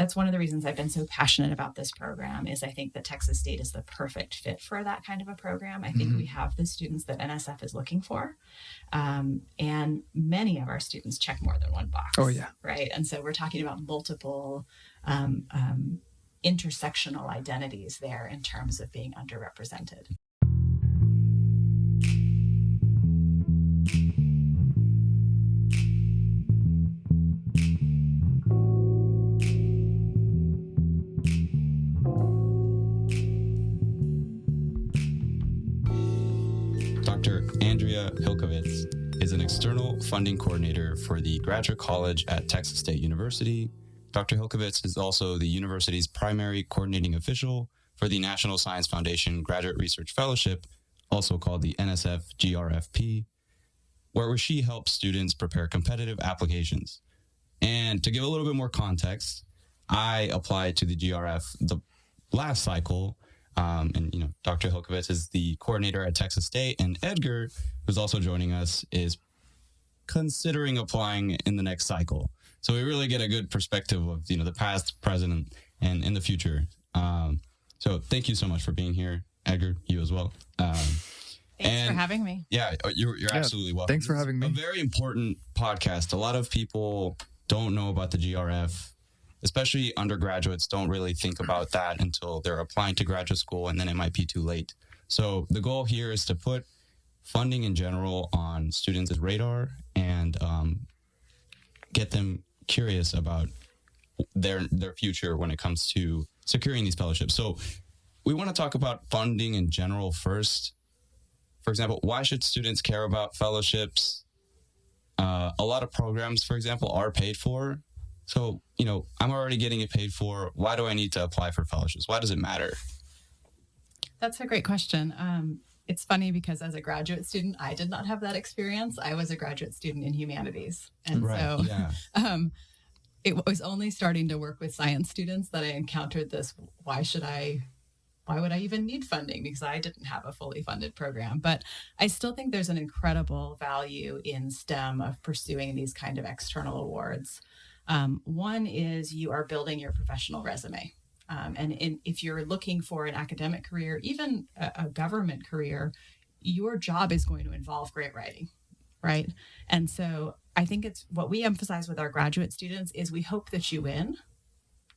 that's one of the reasons I've been so passionate about this program is I think that Texas State is the perfect fit for that kind of a program. I think we have the students that NSF is looking for. And many of our students check more than one box. Oh, yeah. Right. And so we're talking about multiple intersectional identities there in terms of being underrepresented. Dr. Andrea Hilkovitz is an external funding coordinator for the Graduate College at Texas State University. Dr. Hilkovitz is also the university's primary coordinating official for the National Science Foundation Graduate Research Fellowship, also called the NSF-GRFP, where she helps students prepare competitive applications. And to give a little bit more context, I applied to the GRF the last cycle. And Dr. Hilkovitz is the coordinator at Texas State, and Edgar, who's also joining us, is considering applying in the next cycle. So we really get a good perspective of the past, present, and in the future. So thank you so much for being here, Edgar. You as well. Thanks for having me. Yeah, you're absolutely welcome. Thanks for having me. A very important podcast. A lot of people don't know about the GRF. Especially undergraduates don't really think about that until they're applying to graduate school, and then it might be too late. So the goal here is to put funding in general on students' radar and get them curious about their future when it comes to securing these fellowships. So we want to talk about funding in general first. For example, why should students care about fellowships? A lot of programs, for example, are paid for. So, I'm already getting it paid for. Why do I need to apply for fellowships? Why does it matter? That's a great question. It's funny because as a graduate student, I did not have that experience. I was a graduate student in humanities. And it was only starting to work with science students that I encountered this, why would I even need funding? Because I didn't have a fully funded program. But I still think there's an incredible value in STEM of pursuing these kind of external awards. One is you are building your professional resume. If you're looking for an academic career, even a government career, your job is going to involve grant writing, right? And so I think it's what we emphasize with our graduate students is we hope that you win.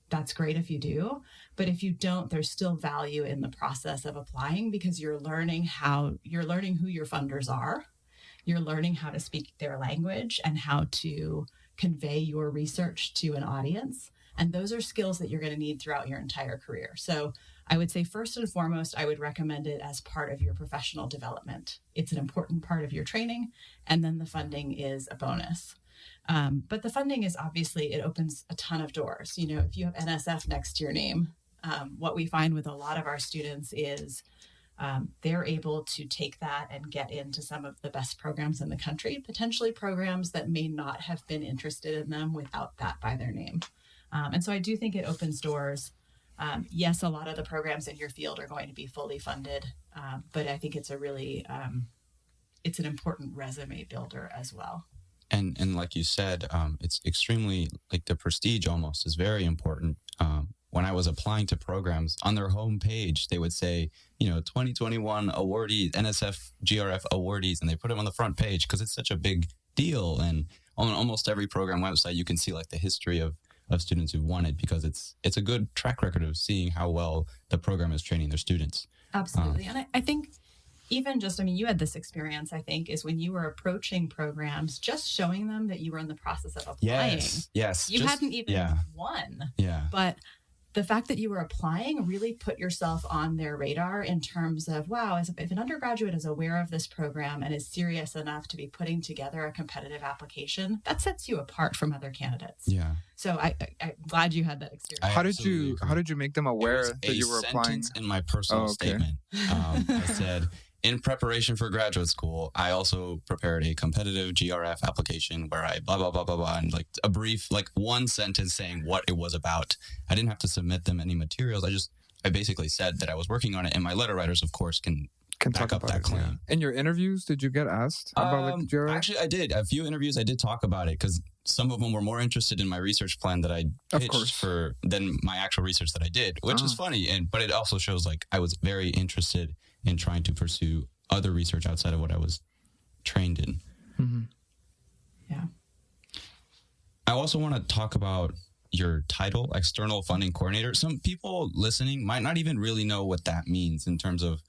That's great if you do. But if you don't, there's still value in the process of applying because you're learning who your funders are. You're learning how to speak their language and how to convey your research to an audience. And those are skills that you're going to need throughout your entire career. So I would say first and foremost, I would recommend it as part of your professional development. It's an important part of your training. And then the funding is a bonus. But the funding is obviously, it opens a ton of doors. If you have NSF next to your name, what we find with a lot of our students is they're able to take that and get into some of the best programs in the country, potentially programs that may not have been interested in them without that by their name. And so I do think it opens doors. Yes, a lot of the programs in your field are going to be fully funded, but I think it's it's an important resume builder as well. And like you said, it's extremely, the prestige almost is very important. When I was applying to programs on their homepage, they would say, 2021 awardees, NSF-GRF awardees, and they put them on the front page because it's such a big deal. And on almost every program website, you can see the history of students who've won it because it's a good track record of seeing how well the program is training their students. Absolutely. And I think even you had this experience, I think, is when you were approaching programs, just showing them that you were in the process of applying. Yes. You hadn't even won. Yeah. But the fact that you were applying really put yourself on their radar in terms of, wow, if an undergraduate is aware of this program and is serious enough to be putting together a competitive application, that sets you apart from other candidates. Yeah. So I'm glad you had that experience. How did you make them aware that you were applying? In my personal statement, I said, in preparation for graduate school, I also prepared a competitive GRF application where I blah, blah, blah, blah, blah, and a brief, one sentence saying what it was about. I didn't have to submit them any materials. I basically said that I was working on it, and my letter writers, of course, can can back talk up about that it. claim. Yeah. In your interviews, did you get asked about like GRFP? Actually, I did. A few interviews I did talk about it because some of them were more interested in my research plan that I pitched than my actual research that I did, which is funny. But it also shows like I was very interested in trying to pursue other research outside of what I was trained in. Mm-hmm. Yeah. I also want to talk about your title, External Funding Coordinator. Some people listening might not even really know what that means in terms of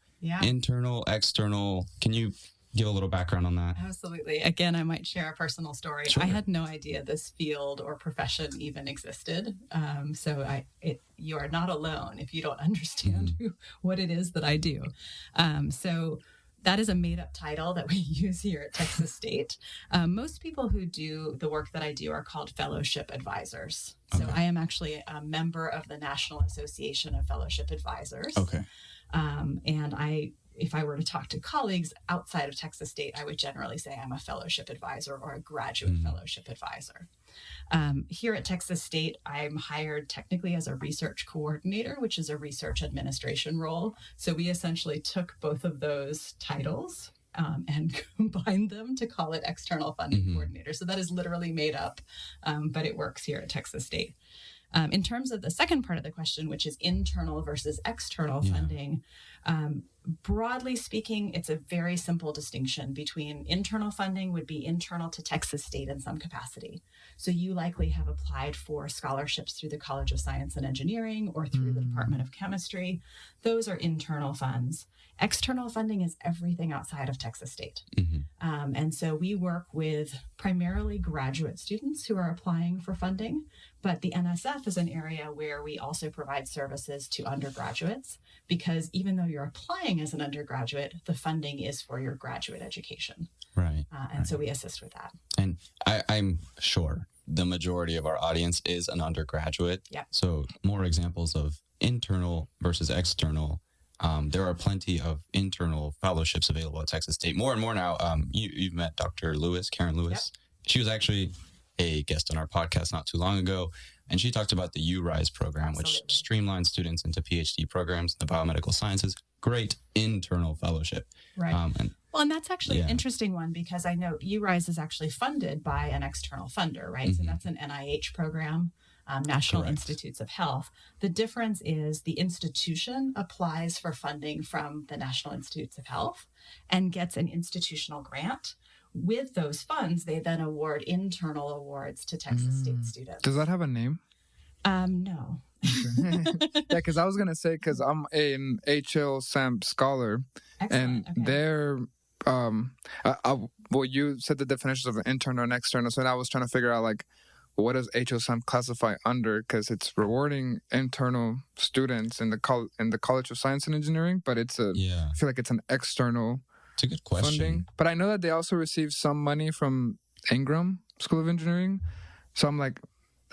internal, external. Can you give a little background on that? Absolutely. Again, I might share a personal story. Sure. I had no idea this field or profession even existed. You are not alone if you don't understand what it is that I do. So that is a made-up title that we use here at Texas State. Most people who do the work that I do are called fellowship advisors. So I am actually a member of the National Association of Fellowship Advisors. Okay. And if I were to talk to colleagues outside of Texas State, I would generally say I'm a fellowship advisor or a graduate fellowship advisor. Here at Texas State, I'm hired technically as a research coordinator, which is a research administration role. So we essentially took both of those titles and combined them to call it external funding coordinator. So that is literally made up, but it works here at Texas State. In terms of the second part of the question, which is internal versus external funding, broadly speaking, it's a very simple distinction between internal funding would be internal to Texas State in some capacity. So you likely have applied for scholarships through the College of Science and Engineering or through the Department of Chemistry. Those are internal funds. External funding is everything outside of Texas State. And so we work with primarily graduate students who are applying for funding, but the NSF is an area where we also provide services to undergraduates, because even though you're applying as an undergraduate, the funding is for your graduate education. Right. So we assist with that. And I'm sure the majority of our audience is an undergraduate. Yeah. So more examples of internal versus external. There are plenty of internal fellowships available at Texas State. More and more now. You've met Dr. Lewis, Karen Lewis. Yep. She was actually a guest on our podcast not too long ago, and she talked about the URISE program, which streamlines students into PhD programs in the biomedical sciences. Great internal fellowship. Right. And that's actually an interesting one, because I know URISE is actually funded by an external funder, right? So that's an NIH program. National Institutes of Health. The difference is the institution applies for funding from the National Institutes of Health and gets an institutional grant. With those funds, they then award internal awards to Texas State students. Does that have a name? No. Yeah, because I was going to say, because I'm an HL-SAMP scholar. Excellent. And they're, you said the definitions of internal and external, so I was trying to figure out, like, what does HL-SAMP classify under? Because it's rewarding internal students in the College of Science and Engineering, but I feel like it's an external It's a good question. funding. But I know that they also receive some money from Ingram School of Engineering. So I'm like,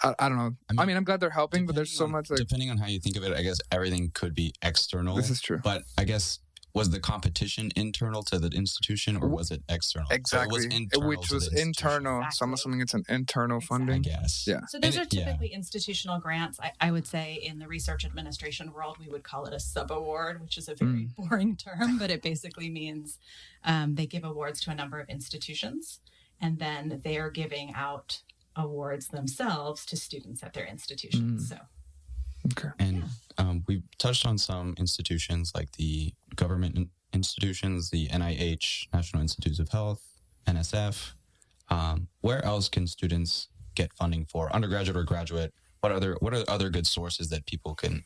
I don't know. I mean, I'm glad they're helping, but there's so much. Like, depending on how you think of it, I guess everything could be external. This is true. But I guess, was the competition internal to the institution, or was it external? Exactly. So it was internal, which was internal. Exactly. So I'm assuming it's an internal funding. I guess. Yeah. So those are typically institutional grants. I would say in the research administration world, we would call it a subaward, which is a very boring term, but it basically means they give awards to a number of institutions, and then they are giving out awards themselves to students at their institutions. So. Okay. And we've touched on some institutions like the government institutions, the NIH, National Institutes of Health, NSF. Where else can students get funding for undergraduate or graduate? What are other good sources that people can,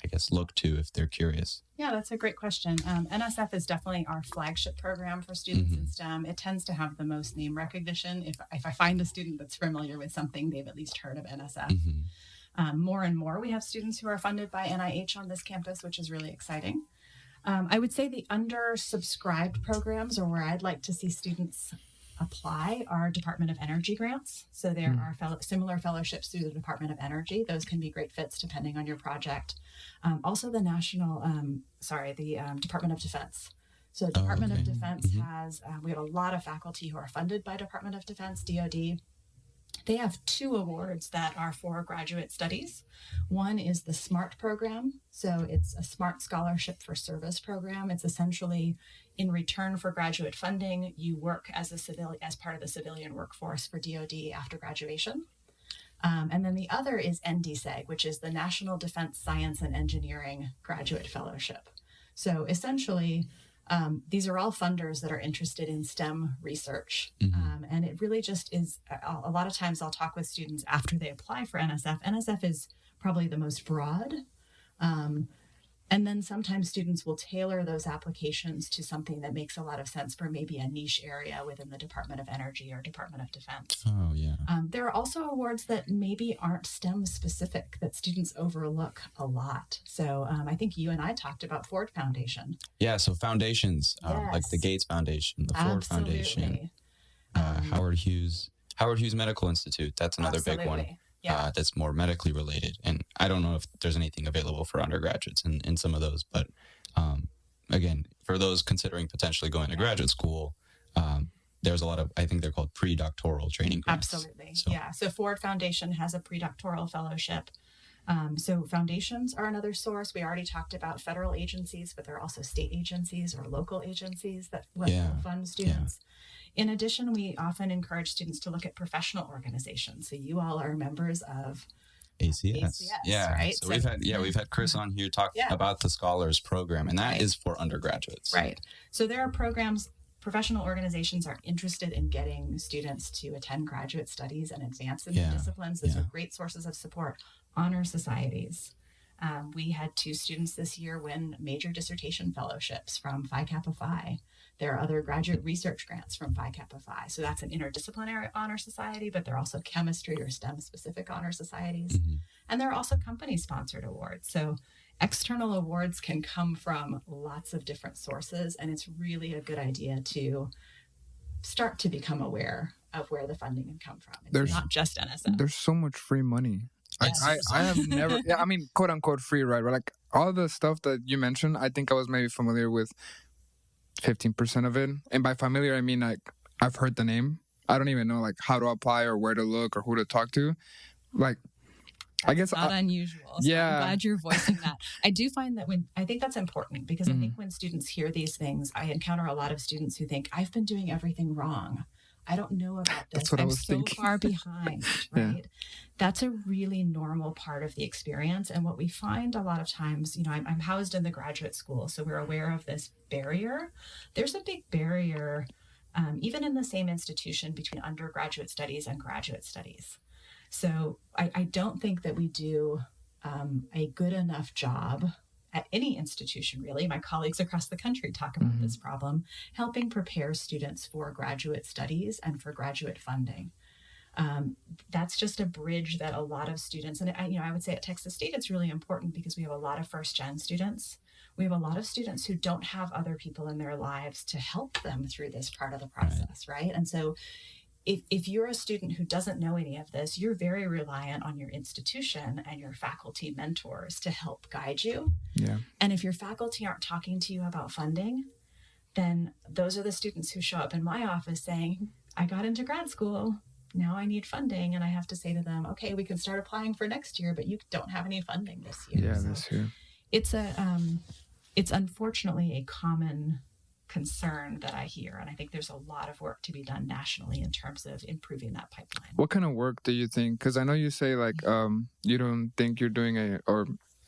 I guess, look to if they're curious? Yeah, that's a great question. NSF is definitely our flagship program for students in STEM. It tends to have the most name recognition. If I find a student that's familiar with something, they've at least heard of NSF. More and more, we have students who are funded by NIH on this campus, which is really exciting. I would say the undersubscribed programs, or where I'd like to see students apply, are Department of Energy grants. So there are similar fellowships through the Department of Energy. Those can be great fits depending on your project. Also the Department of Defense. So Department of Defense has, we have a lot of faculty who are funded by Department of Defense, DoD. They have 2 awards that are for graduate studies. One is the SMART program. So it's a SMART Scholarship for Service program. It's essentially in return for graduate funding, you work as part of the civilian workforce for DoD after graduation. And then the other is NDSEG, which is the National Defense Science and Engineering Graduate Fellowship. So essentially, these are all funders that are interested in STEM research. And it really just is, a lot of times I'll talk with students after they apply for NSF. NSF is probably the most broad. And then sometimes students will tailor those applications to something that makes a lot of sense for maybe a niche area within the Department of Energy or Department of Defense. Oh, yeah. There are also awards that maybe aren't STEM specific that students overlook a lot. So I think you and I talked about Ford Foundation. Yeah, so foundations, Yes. like the Gates Foundation, the Ford Foundation, Howard Hughes Medical Institute. That's another big one. Yeah. That's more medically related. And I don't know if there's anything available for undergraduates in some of those. But again, for those considering potentially going to graduate school, there's a lot of, I think they're called pre-doctoral training grants. Absolutely. So Ford Foundation has a pre-doctoral fellowship. So foundations are another source. We already talked about federal agencies, but there are also state agencies or local agencies that will fund students. In addition, we often encourage students to look at professional organizations. So you all are members of ACS. Right? So we've had Chris on here talk about the Scholars Program, and that is for undergraduates. Right. So there are programs. Professional organizations are interested in getting students to attend graduate studies and advance in their disciplines. Those are great sources of support. Honor societies. We had 2 students this year win major dissertation fellowships from Phi Kappa Phi. There are other graduate research grants from Phi Kappa Phi. So that's an interdisciplinary honor society, but there are also chemistry or STEM specific honor societies. And there are also company sponsored awards. So external awards can come from lots of different sources, and it's really a good idea to start to become aware of where the funding can come from. It's not just NSF. There's so much free money. Yes. I have never, I mean, quote unquote free, right? But like all the stuff that you mentioned, I think I was maybe familiar with 15% of it. And by familiar, I mean like I've heard the name. I don't even know like how to apply or where to look or who to talk to. Like, I guess not unusual. So yeah. I'm glad you're voicing that. I do find that I think that's important because I think when students hear these things, I encounter a lot of students who think I've been doing everything wrong. I don't know about this. That's what I'm I was so thinking. far behind, right? That's a really normal part of the experience. And what we find a lot of times, I'm housed in the graduate school, so we're aware of this barrier. There's a big barrier, even in the same institution, between undergraduate studies and graduate studies. So I don't think that we do a good enough job at any institution, really. My colleagues across the country talk about this problem, helping prepare students for graduate studies and for graduate funding. That's just a bridge that a lot of students, and I would say at Texas State, it's really important because we have a lot of first-gen students. We have a lot of students who don't have other people in their lives to help them through this part of the process, right? And so if you're a student who doesn't know any of this, you're very reliant on your institution and your faculty mentors to help guide you. Yeah. And if your faculty aren't talking to you about funding, then those are the students who show up in my office saying, I got into grad school, now I need funding. And I have to say to them, okay, we can start applying for next year, but you don't have any funding this year. Yeah, this year. It's unfortunately a common concern that I hear. And I think there's a lot of work to be done nationally in terms of improving that pipeline. What kind of work do you think? Because I know you say like you don't think you're doing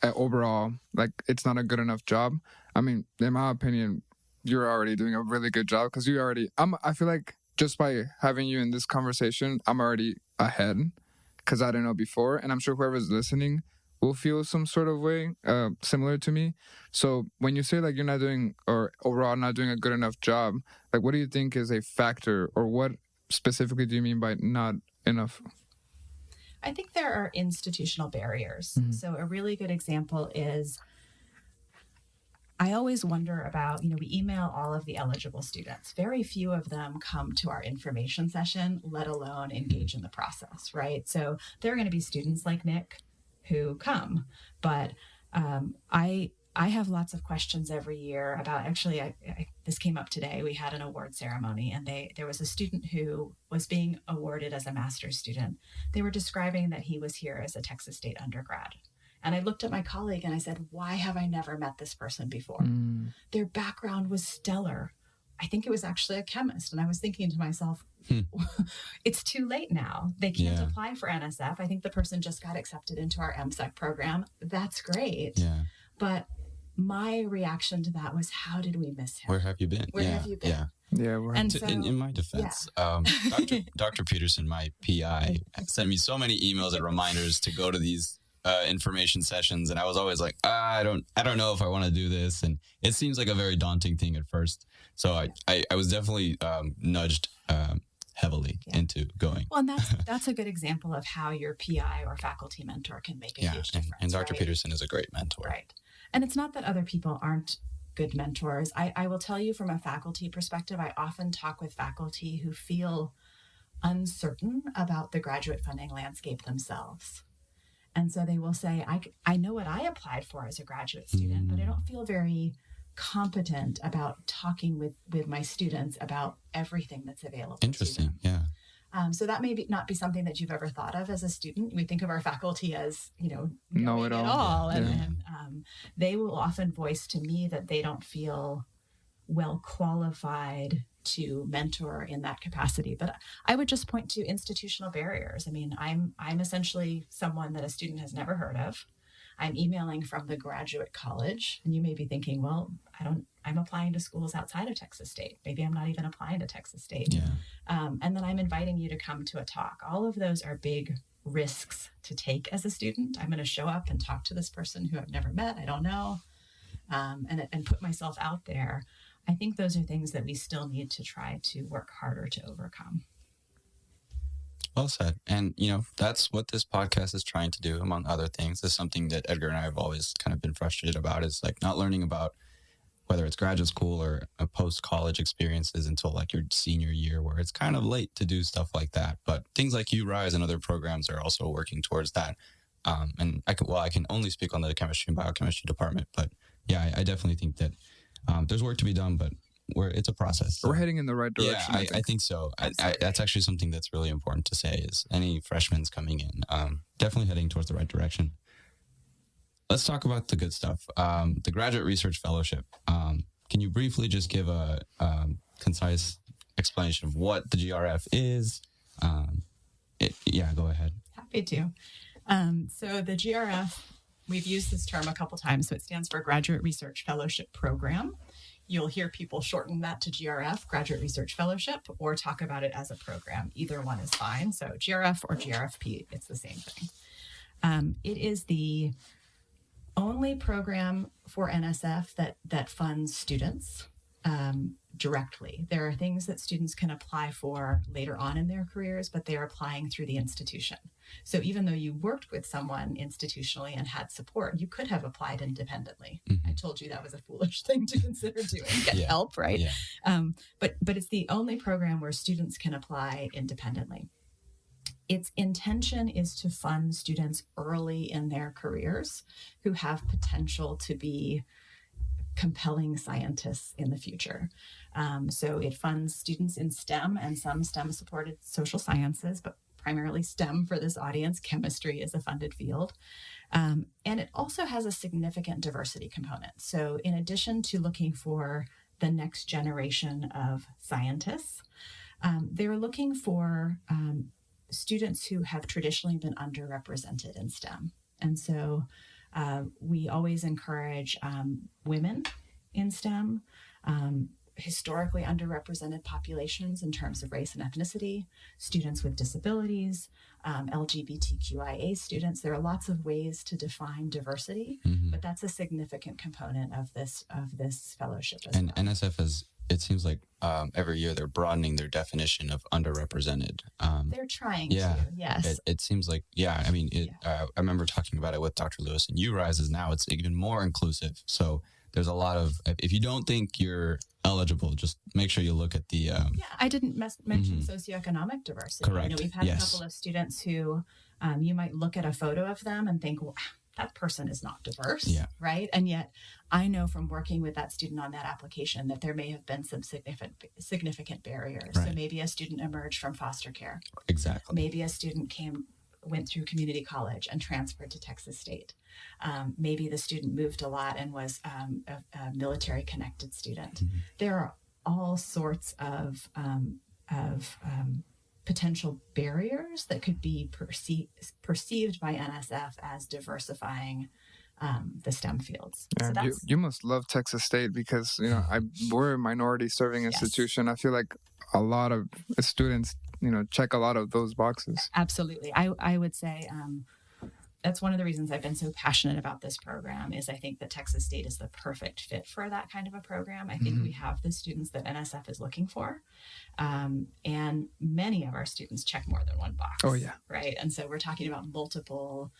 overall, like it's not a good enough job. I mean, in my opinion, you're already doing a really good job because I feel like just by having you in this conversation, I'm already ahead because I didn't know before. And I'm sure whoever's listening will feel some sort of way similar to me. So when you say like you're not doing or overall not doing a good enough job, like what do you think is a factor or what specifically do you mean by not enough? I think there are institutional barriers. So a really good example is I always wonder about, we email all of the eligible students. Very few of them come to our information session, let alone engage in the process, right? So there are going to be students like Nick who come, but I have lots of questions every year about, actually, this came up today. We had an award ceremony, and there was a student who was being awarded as a master's student. They were describing that he was here as a Texas State undergrad. And I looked at my colleague and I said, why have I never met this person before? Their background was stellar. I think it was actually a chemist. And I was thinking to myself, it's too late now. They can't apply for NSF. I think the person just got accepted into our MSEC program. That's great. Yeah. But my reaction to that was, how did we miss him? Where have you been? Where have you been? Yeah. And so, in my defense, Dr. Peterson, my PI, sent me so many emails and reminders to go to these information sessions, and I was always like, I don't know if I want to do this, and it seems like a very daunting thing at first. So I was definitely nudged heavily into going. Well, and that's a good example of how your PI or faculty mentor can make a huge difference. And Dr. Peterson is a great mentor. Right. And it's not that other people aren't good mentors. I will tell you from a faculty perspective, I often talk with faculty who feel uncertain about the graduate funding landscape themselves. And so they will say, I know what I applied for as a graduate student, but I don't feel very competent about talking with my students about everything that's available. Interesting. To them. Yeah. So that may not be something that you've ever thought of as a student. We think of our faculty as, know it all. And they will often voice to me that they don't feel well qualified to mentor in that capacity. But I would just point to institutional barriers. I mean, I'm essentially someone that a student has never heard of. I'm emailing from the graduate college, and you may be thinking, well, I'm applying to schools outside of Texas State. Maybe I'm not even applying to Texas State. Yeah. And then I'm inviting you to come to a talk. All of those are big risks to take as a student. I'm going to show up and talk to this person who I've never met, I don't know, and put myself out there. I think those are things that we still need to try to work harder to overcome. Well said. And, that's what this podcast is trying to do, among other things. Is something that Edgar and I have always kind of been frustrated about, is like not learning about whether it's graduate school or a post-college experiences until like your senior year, where it's kind of late to do stuff like that. But things like URISE and other programs are also working towards that. And I can only speak on the chemistry and biochemistry department, but yeah, I definitely think that there's work to be done, but it's a process. We're heading in the right direction. Yeah, I think so. That's actually something that's really important to say, is any freshmen coming in, definitely heading towards the right direction. Let's talk about the good stuff. The Graduate Research Fellowship. Can you briefly just give a concise explanation of what the GRF is? Go ahead. Happy to. So the GRF, we've used this term a couple times, so it stands for Graduate Research Fellowship Program. You'll hear people shorten that to GRF, Graduate Research Fellowship, or talk about it as a program. Either one is fine. So GRF or GRFP, it's the same thing. It is the only program for NSF that funds students directly. There are things that students can apply for later on in their careers, but they are applying through the institution. So even though you worked with someone institutionally and had support, you could have applied independently. I told you that was a foolish thing to consider doing, get help, right? Yeah. But it's the only program where students can apply independently. Its intention is to fund students early in their careers who have potential to be compelling scientists in the future. So it funds students in STEM and some STEM-supported social sciences, but primarily STEM for this audience. Chemistry is a funded field. And it also has a significant diversity component. So in addition to looking for the next generation of scientists, they're looking for students who have traditionally been underrepresented in STEM. And so we always encourage women in STEM, historically underrepresented populations in terms of race and ethnicity, students with disabilities, LGBTQIA students. There are lots of ways to define diversity, but that's a significant component of this fellowship as well. NSF has, it seems like every year they're broadening their definition of underrepresented. They're trying to, yes. It seems like, I remember talking about it with Dr. Lewis, and URISE is now, it's even more inclusive. So there's a lot of, if you don't think you're eligible, just make sure you look at the... I didn't mention socioeconomic diversity. Correct. We've had a couple of students who you might look at a photo of them and think, well, that person is not diverse, Yeah. right? And yet I know from working with that student on that application that there may have been some significant barriers. Right. So maybe a student emerged from foster care. Exactly. Maybe a student went through community college and transferred to Texas State. Maybe the student moved a lot and was a military connected student. Mm-hmm. There are all sorts of potential barriers that could be perceived by NSF as diversifying the STEM fields. Yeah, So you must love Texas State because we're a minority serving institution. I feel like a lot of students check a lot of those boxes. Absolutely. I would say that's one of the reasons I've been so passionate about this program is I think that Texas State is the perfect fit for that kind of a program. I think we have the students that NSF is looking for. And many of our students check more than one box. Oh, yeah. Right. And so we're talking about multiple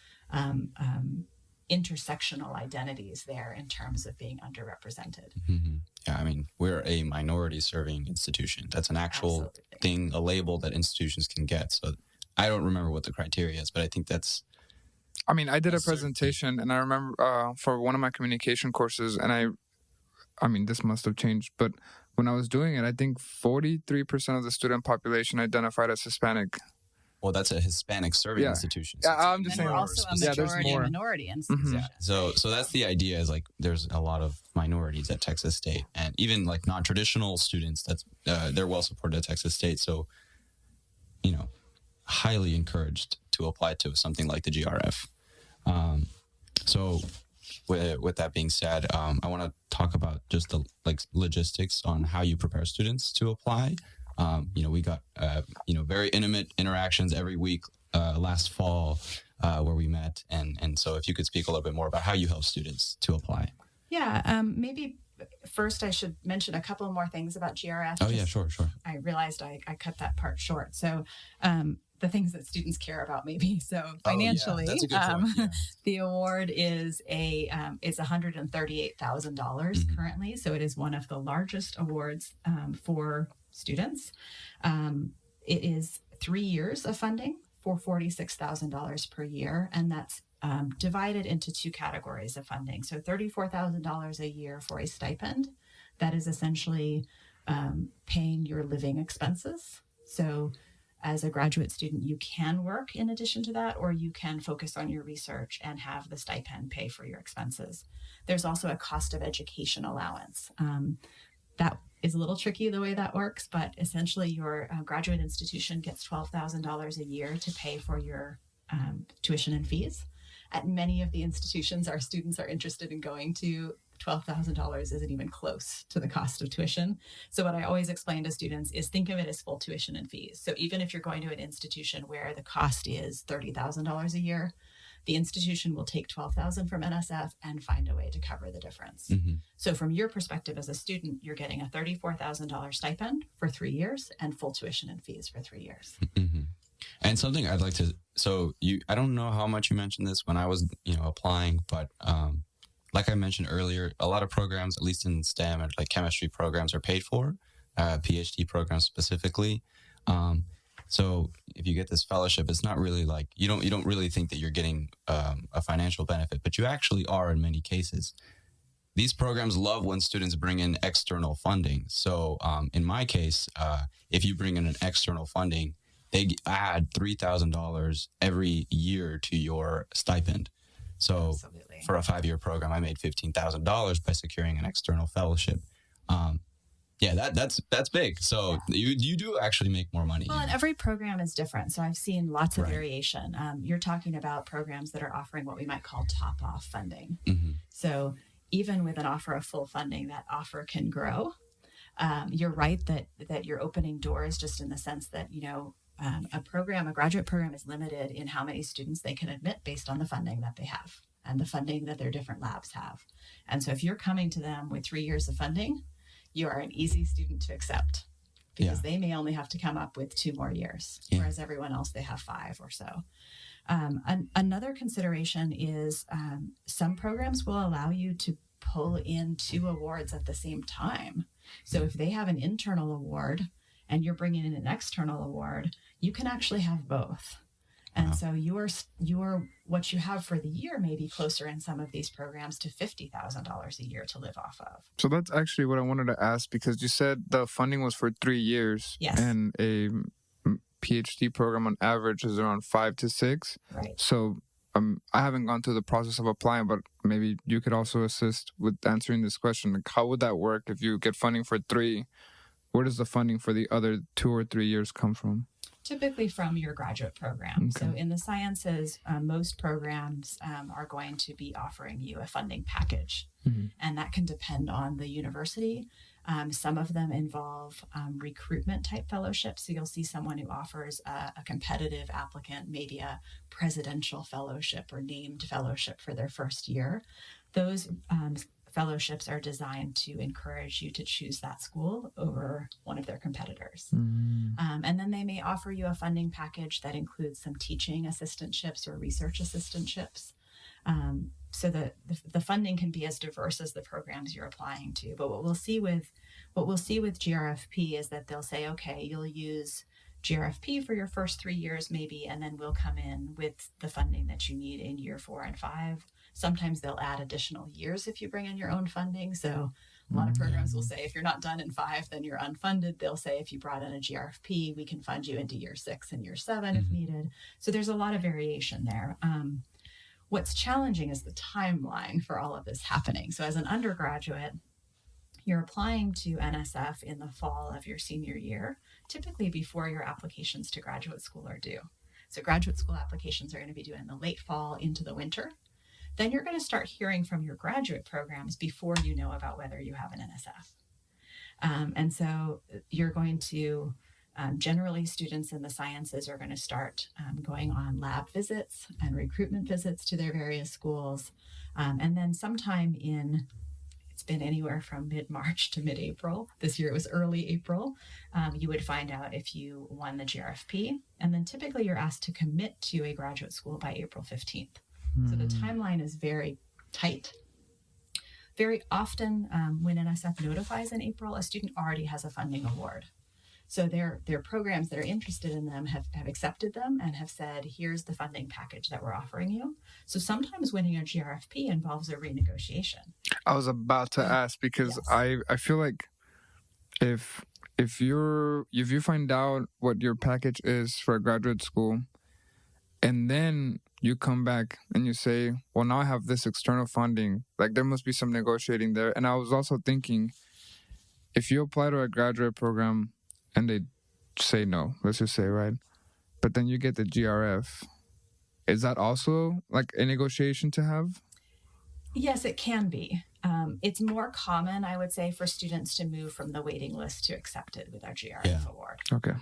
intersectional identities there in terms of being underrepresented. Mm-hmm. Yeah, I mean, we're a minority serving institution. That's an actual thing, a label that institutions can get. So I don't remember what the criteria is, but I think that's... I mean, I did a presentation and I remember for one of my communication courses, and I mean, this must have changed, but when I was doing it, I think 43% of the student population identified as Hispanic. Well, that's a Hispanic serving institution. So I'm just saying. We're also a majority minority institution. Yeah. So that's the idea is like there's a lot of minorities at Texas State, and even like non-traditional students that's they're well supported at Texas State. So, highly encouraged to apply to something like the GRF. So with that being said, I want to talk about just the logistics on how you prepare students to apply. We got, very intimate interactions every week last fall where we met. And so if you could speak a little bit more about how you help students to apply. Yeah, maybe first I should mention a couple more things about GRF. Oh, yeah, sure. I realized I cut that part short. So the things that students care about maybe. So financially, that's a good point. Yeah. The award is $138,000 currently. So it is one of the largest awards for students. It is 3 years of funding for $46,000 per year. And that's divided into two categories of funding. So $34,000 a year for a stipend. That is essentially paying your living expenses. So as a graduate student, you can work in addition to that, or you can focus on your research and have the stipend pay for your expenses. There's also a cost of education allowance. That is a little tricky the way that works, but essentially your graduate institution gets $12,000 a year to pay for your tuition and fees. At many of the institutions our students are interested in going to, $12,000 isn't even close to the cost of tuition. So what I always explain to students is think of it as full tuition and fees. So even if you're going to an institution where the cost is $30,000 a year, the institution will take $12,000 from NSF and find a way to cover the difference. Mm-hmm. So from your perspective as a student, you're getting a $34,000 stipend for 3 years and full tuition and fees for 3 years. Mm-hmm. And something I'd like to, I don't know how much you mentioned this when I was, applying, but like I mentioned earlier, a lot of programs, at least in STEM and like chemistry programs, are paid for, PhD programs specifically. So if you get this fellowship, it's not really like you don't really think that you're getting a financial benefit, but you actually are in many cases. These programs love when students bring in external funding. So in my case, if you bring in an external funding, they add $3,000 every year to your stipend. So Absolutely. For a 5-year program, I made $15,000 by securing an external fellowship. That's big. So you do actually make more money. Well, and every program is different. So I've seen lots of variation. You're talking about programs that are offering what we might call top-off funding. Mm-hmm. So even with an offer of full funding, that offer can grow. You're right that you're opening doors just in the sense that, a graduate program is limited in how many students they can admit based on the funding that they have and the funding that their different labs have. And so if you're coming to them with 3 years of funding, you are an easy student to accept because they may only have to come up with 2 more years, whereas everyone else, they have 5 or so. Another consideration is some programs will allow you to pull in 2 awards at the same time. So if they have an internal award and you're bringing in an external award, you can actually have both. And so your what you have for the year may be closer in some of these programs to $50,000 a year to live off of. So that's actually what I wanted to ask, because you said the funding was for 3 years. Yes. And a PhD program on average is around 5 to 6. Right. So I haven't gone through the process of applying, but maybe you could also assist with answering this question. Like, how would that work if you get funding for 3? Where does the funding for the other 2 or 3 years come from? Typically from your graduate program. Okay. So in the sciences, most programs are going to be offering you a funding package. Mm-hmm. And that can depend on the university. Some of them involve recruitment type fellowships. So you'll see someone who offers a competitive applicant, maybe a presidential fellowship or named fellowship for their first year. Those fellowships are designed to encourage you to choose that school over one of their competitors. Mm-hmm. And then they may offer you a funding package that includes some teaching assistantships or research assistantships. So the funding can be as diverse as the programs you're applying to. But what we'll see with GRFP is that they'll say, okay, you'll use GRFP for your first 3 years maybe, and then we'll come in with the funding that you need in year 4 and 5. Sometimes they'll add additional years if you bring in your own funding. So a lot of programs will say, if you're not done in 5, then you're unfunded. They'll say, if you brought in a GRFP, we can fund you into year 6 and year 7 if needed. So there's a lot of variation there. What's challenging is the timeline for all of this happening. So as an undergraduate, you're applying to NSF in the fall of your senior year, typically before your applications to graduate school are due. So graduate school applications are going to be due in the late fall into the winter. Then you're going to start hearing from your graduate programs before you know about whether you have an NSF. And so you're going to, generally students in the sciences are going to start going on lab visits and recruitment visits to their various schools. And then sometime it's been anywhere from mid-March to mid-April. This year it was early April. You would find out if you won the GRFP. And then typically you're asked to commit to a graduate school by April 15th. So the timeline is very tight. Very often when NSF notifies in April, a student already has a funding award. So their programs that are interested in them have accepted them and have said, here's the funding package that we're offering you. So sometimes winning a GRFP involves a renegotiation. I was about to ask, because yes. I feel like if you find out what your package is for a graduate school, and then you come back and you say, well, now I have this external funding, like there must be some negotiating there. And I was also thinking, if you apply to a graduate program and they say no, let's just say, right? But then you get the GRF. Is that also like a negotiation to have? Yes, it can be. It's more common, I would say, for students to move from the waiting list to accepted with our GRF award. Okay.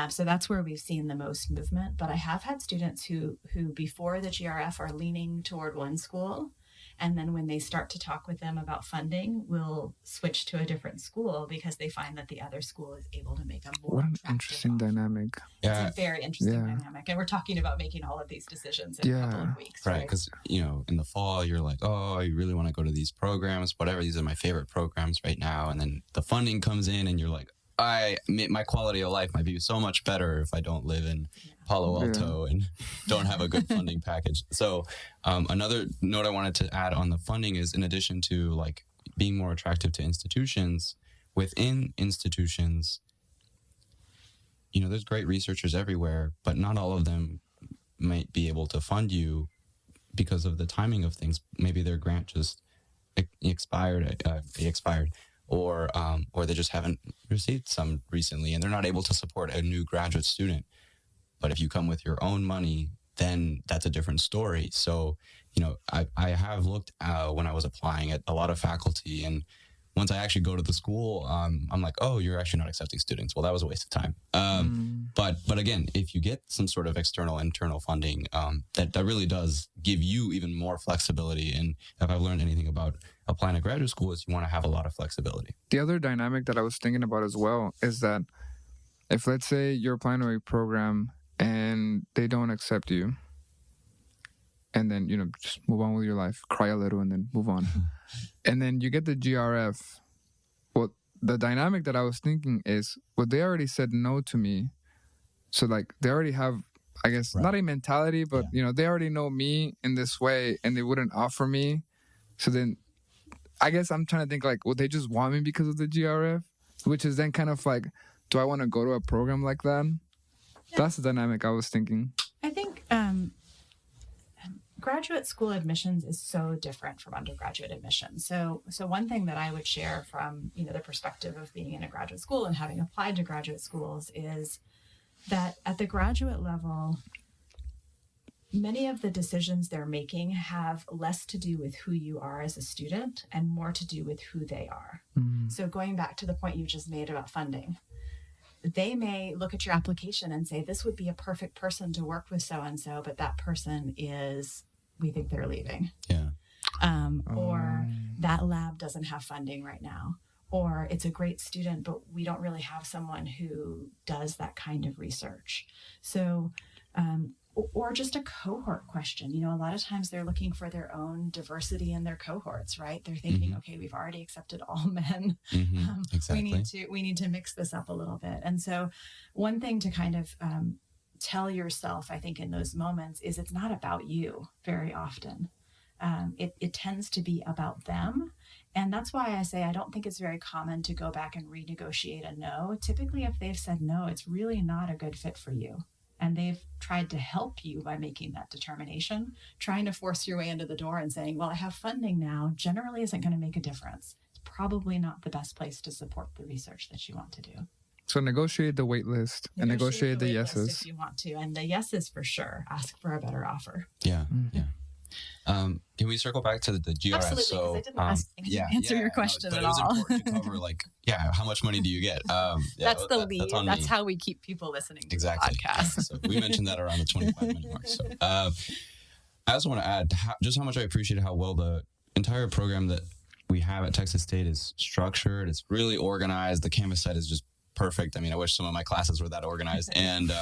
So that's where we've seen the most movement. But I have had students who before the GRF are leaning toward one school, and then when they start to talk with them about funding, will switch to a different school because they find that the other school is able to make a more interesting offer. Dynamic. Yeah. It's a very interesting dynamic. And we're talking about making all of these decisions in a couple of weeks. Right. Because, in the fall, you're like, oh, you really want to go to these programs, whatever. These are my favorite programs right now. And then the funding comes in and you're like, my quality of life might be so much better if I don't live in Palo Alto and don't have a good funding package. So another note I wanted to add on the funding is, in addition to like being more attractive to institutions, within institutions, there's great researchers everywhere, but not all of them might be able to fund you because of the timing of things. Maybe their grant just expired. Or they just haven't received some recently, and they're not able to support a new graduate student. But if you come with your own money, then that's a different story. So, I have looked when I was applying at a lot of faculty, and once I actually go to the school, I'm like, oh, you're actually not accepting students. Well, that was a waste of time. But again, if you get some sort of internal funding, that really does give you even more flexibility. And if I've learned anything about applying to graduate school, is you want to have a lot of flexibility. The other dynamic that I was thinking about as well is that if, let's say, you're applying to a program and they don't accept you, and then, just move on with your life, cry a little and then move on. And then you get the GRF. Well, the dynamic that I was thinking is, well, they already said no to me. So like they already have I guess, not a mentality, but, they already know me in this way and they wouldn't offer me. So then I guess I'm trying to think like, would they just want me because of the GRF? Which is then kind of like, do I want to go to a program like that? Yeah. That's the dynamic I was thinking. I think graduate school admissions is so different from undergraduate admissions. So one thing that I would share from, the perspective of being in a graduate school and having applied to graduate schools is that at the graduate level, many of the decisions they're making have less to do with who you are as a student and more to do with who they are. Mm-hmm. So going back to the point you just made about funding, they may look at your application and say, this would be a perfect person to work with so-and-so, but that person we think they're leaving. Yeah. Or that lab doesn't have funding right now. Or it's a great student, but we don't really have someone who does that kind of research. So, or just a cohort question. A lot of times they're looking for their own diversity in their cohorts, right? They're thinking, okay, we've already accepted all men. Exactly. We need to mix this up a little bit. And so one thing to kind of tell yourself, I think, in those moments is it's not about you very often. It tends to be about them. And that's why I say I don't think it's very common to go back and renegotiate a no. Typically, if they've said no, it's really not a good fit for you. And they've tried to help you by making that determination. Trying to force your way into the door and saying, well, I have funding now, generally isn't going to make a difference. It's probably not the best place to support the research that you want to do. So negotiate the wait list and negotiate the yeses. If you want to. And the yeses, for sure, ask for a better offer. Yeah, yeah. Can we circle back to the GRF? Absolutely, so, I didn't answer your question at all. But it was important to cover, how much money do you get? That's the lead. That's how we keep people listening to the podcast. So we mentioned that around the 25-minute mark. So I also want to add just how much I appreciate how well the entire program that we have at Texas State is structured. It's really organized. The Canvas set is just perfect. I mean, I wish some of my classes were that organized. And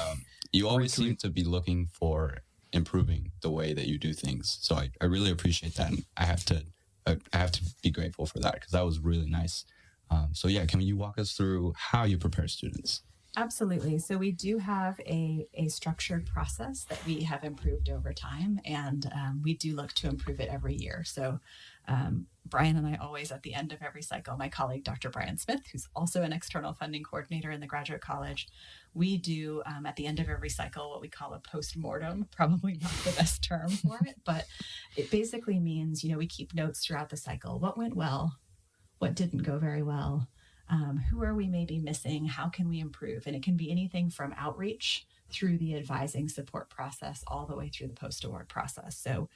you always seem to be looking for improving the way that you do things. So I really appreciate that. And I have to be grateful for that because that was really nice. So can you walk us through how you prepare students? Absolutely. So we do have a structured process that we have improved over time, and we do look to improve it every year. So Brian and I always, at the end of every cycle, my colleague, Dr. Brian Smith, who's also an external funding coordinator in the graduate college, we do at the end of every cycle what we call a post-mortem, probably not the best term for it, but it basically means, we keep notes throughout the cycle. What went well? What didn't go very well? Who are we maybe missing? How can we improve? And it can be anything from outreach through the advising support process all the way through the post-award process. So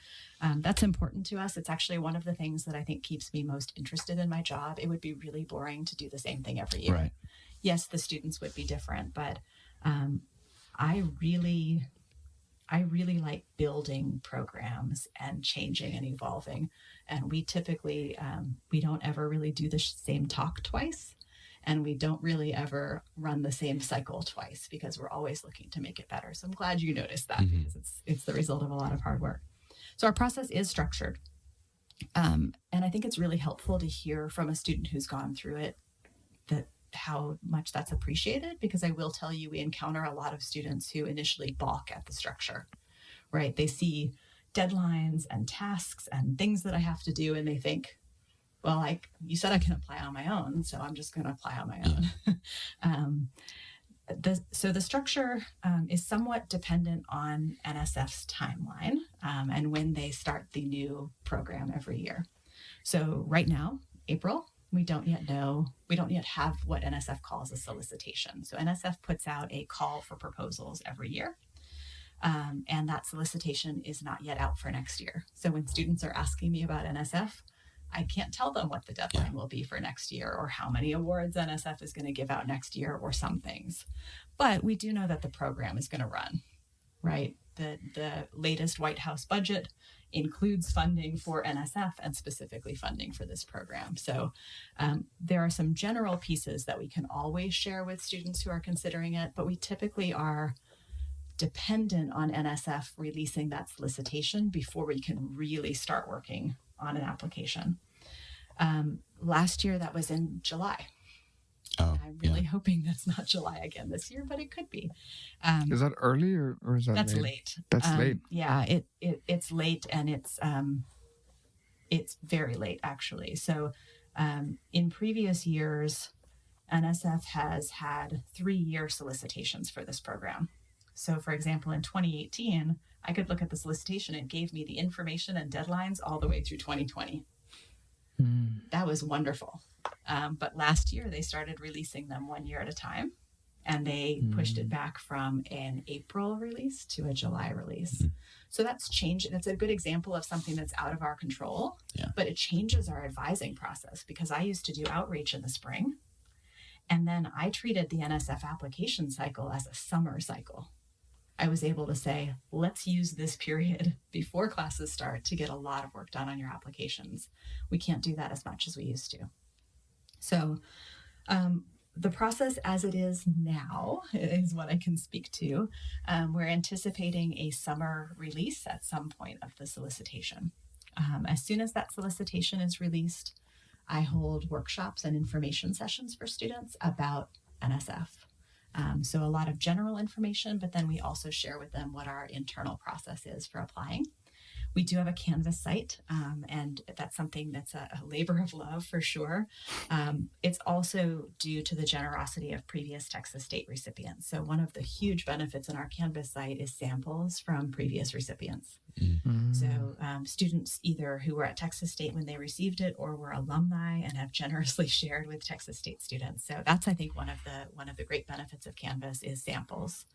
that's important to us. It's actually one of the things that I think keeps me most interested in my job. It would be really boring to do the same thing every year. Right. Yes, the students would be different, but I really like building programs and changing and evolving. And we typically, we don't ever really do the same talk twice. And we don't really ever run the same cycle twice because we're always looking to make it better. So I'm glad you noticed that because it's the result of a lot of hard work. So our process is structured. And I think it's really helpful to hear from a student who's gone through it that how much that's appreciated, because I will tell you, we encounter a lot of students who initially balk at the structure, right? They see deadlines and tasks and things that I have to do, and they think, well, you said I can apply on my own, so I'm just going to apply on my own. So the structure is somewhat dependent on NSF's timeline and when they start the new program every year. So right now, April, we don't yet have what NSF calls a solicitation. So NSF puts out a call for proposals every year. And that solicitation is not yet out for next year. So when students are asking me about NSF, I can't tell them what the deadline will be for next year or how many awards NSF is going to give out next year or some things. But we do know that the program is going to run, right? The latest White House budget includes funding for NSF and specifically funding for this program. So there are some general pieces that we can always share with students who are considering it, but we typically are dependent on NSF releasing that solicitation before we can really start working on an application. Last year, that was in July. Oh, I'm really hoping that's not July again this year, but it could be. Is that early or is that That's late? late. That's late. Yeah, it's late, and it's very late, actually. So in previous years, NSF has had 3-year solicitations for this program. So, for example, in 2018, I could look at the solicitation. It gave me the information and deadlines all the way through 2020. That was wonderful. But last year, they started releasing them 1 year at a time, and they pushed it back from an April release to a July release. So that's changed. That's a good example of something that's out of our control, but it changes our advising process, because I used to do outreach in the spring, and then I treated the NSF application cycle as a summer cycle. I was able to say, let's use this period before classes start to get a lot of work done on your applications. We can't do that as much as we used to. So the process as it is now is what I can speak to. We're anticipating a summer release at some point of the solicitation. As soon as that solicitation is released, I hold workshops and information sessions for students about NSF. So a lot of general information, but then we also share with them what our internal process is for applying. We do have a Canvas site, and that's something that's a labor of love for sure. It's also due to the generosity of previous Texas State recipients. So one of the huge benefits in our Canvas site is samples from previous recipients. So students either who were at Texas State when they received it, or were alumni and have generously shared with Texas State students. So that's, I think, one of the great benefits of Canvas is samples.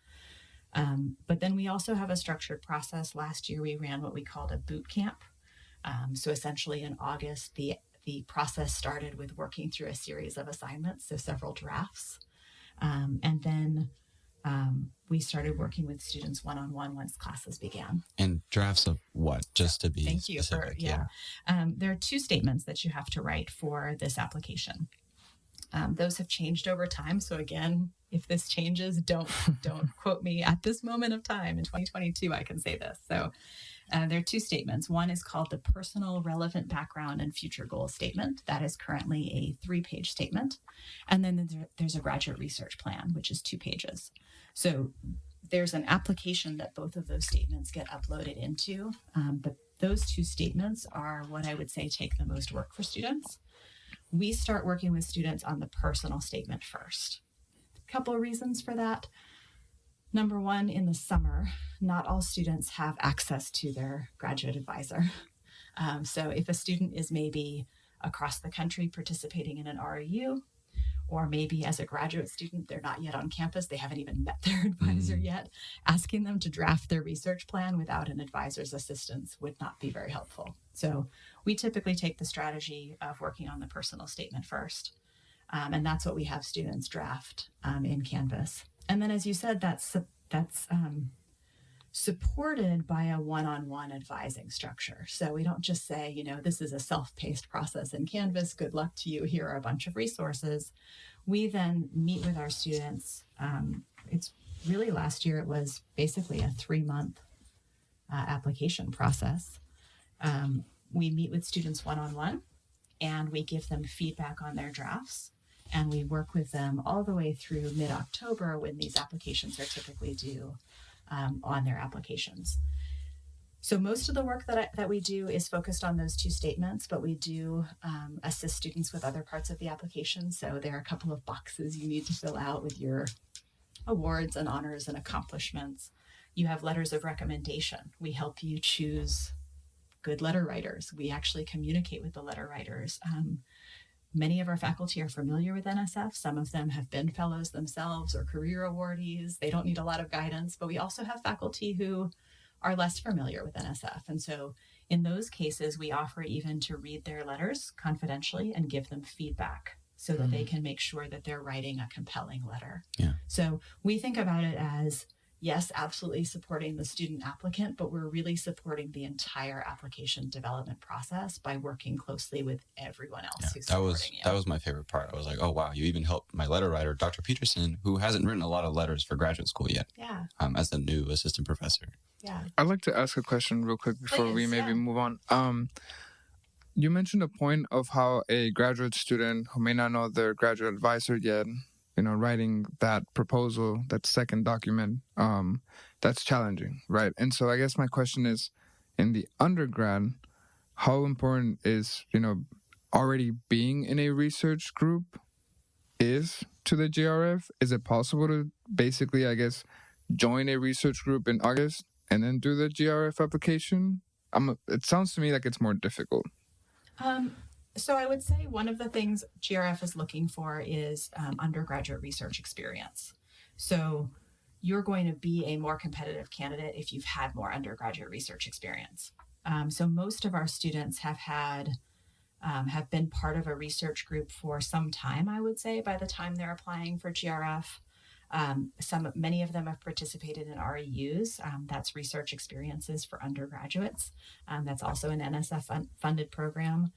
But then we also have a structured process. Last year, we ran what we called a boot camp. So essentially in August, the process started with working through a series of assignments, so several drafts. And then we started working with students one-on-one once classes began. And drafts of what? Just to be Thank you specific. There are 2 statements that you have to write for this application. Those have changed over time. So again, if this changes, don't quote me at this moment of time. In 2022, I can say this. So there are 2 statements. One is called the Personal Relevant Background and Future Goals Statement. That is currently a 3-page statement. And then there's a graduate research plan, which is 2 pages. So there's an application that both of those statements get uploaded into. But those 2 statements are what I would say take the most work for students. We start working with students on the personal statement first. A couple of reasons for that. Number one, in the summer, not all students have access to their graduate advisor. So if a student is maybe across the country participating in an REU, or maybe as a graduate student, they're not yet on campus, they haven't even met their advisor yet, asking them to draft their research plan without an advisor's assistance would not be very helpful. So we typically take the strategy of working on the personal statement first. And that's what we have students draft in Canvas. And then, as you said, that's supported by a one-on-one advising structure. So we don't just say, this is a self-paced process in Canvas. Good luck to you. Here are a bunch of resources. We then meet with our students. It's really, last year, it was basically a 3-month application process. We meet with students one-on-one, and we give them feedback on their drafts. And we work with them all the way through mid-October, when these applications are typically due on their applications. So most of the work that we do is focused on those 2 statements, but we do assist students with other parts of the application. So there are a couple of boxes you need to fill out with your awards and honors and accomplishments. You have letters of recommendation. We help you choose good letter writers. We actually communicate with the letter writers. Many of our faculty are familiar with NSF. Some of them have been fellows themselves or career awardees. They don't need a lot of guidance, but we also have faculty who are less familiar with NSF. And so in those cases, we offer even to read their letters confidentially and give them feedback so that they can make sure that they're writing a compelling letter. Yeah. So we think about it as, yes, absolutely supporting the student applicant, but we're really supporting the entire application development process by working closely with everyone else who's supporting you. That was my favorite part. I was like, oh, wow, you even helped my letter writer, Dr. Peterson, who hasn't written a lot of letters for graduate school yet. Yeah. As the new assistant professor. Yeah. I'd like to ask a question real quick before we maybe move on. you mentioned a point of how a graduate student who may not know their graduate advisor yet, writing that proposal, that second document, that's challenging, right? And so I guess my question is, in the undergrad, how important is, already being in a research group is to the GRF? Is it possible to basically, I guess, join a research group in August and then do the GRF application? It sounds to me like it's more difficult. So I would say one of the things GRF is looking for is undergraduate research experience. So you're going to be a more competitive candidate if you've had more undergraduate research experience. So most of our students have been part of a research group for some time, I would say, by the time they're applying for GRF. Many of them have participated in REUs. That's research experiences for undergraduates. That's also an NSF funded program.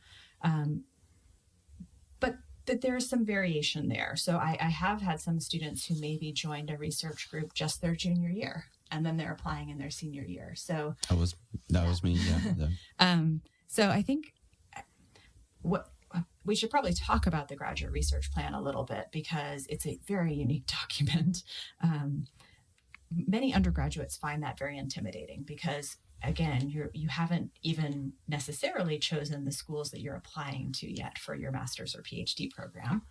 But that there is some variation there. So I have had some students who maybe joined a research group just their junior year, and then they're applying in their senior year. So that was me. Yeah. So I think we should probably talk about the graduate research plan a little bit, because it's a very unique document. Many undergraduates find that very intimidating because, again, you haven't even necessarily chosen the schools that you're applying to yet for your master's or PhD program.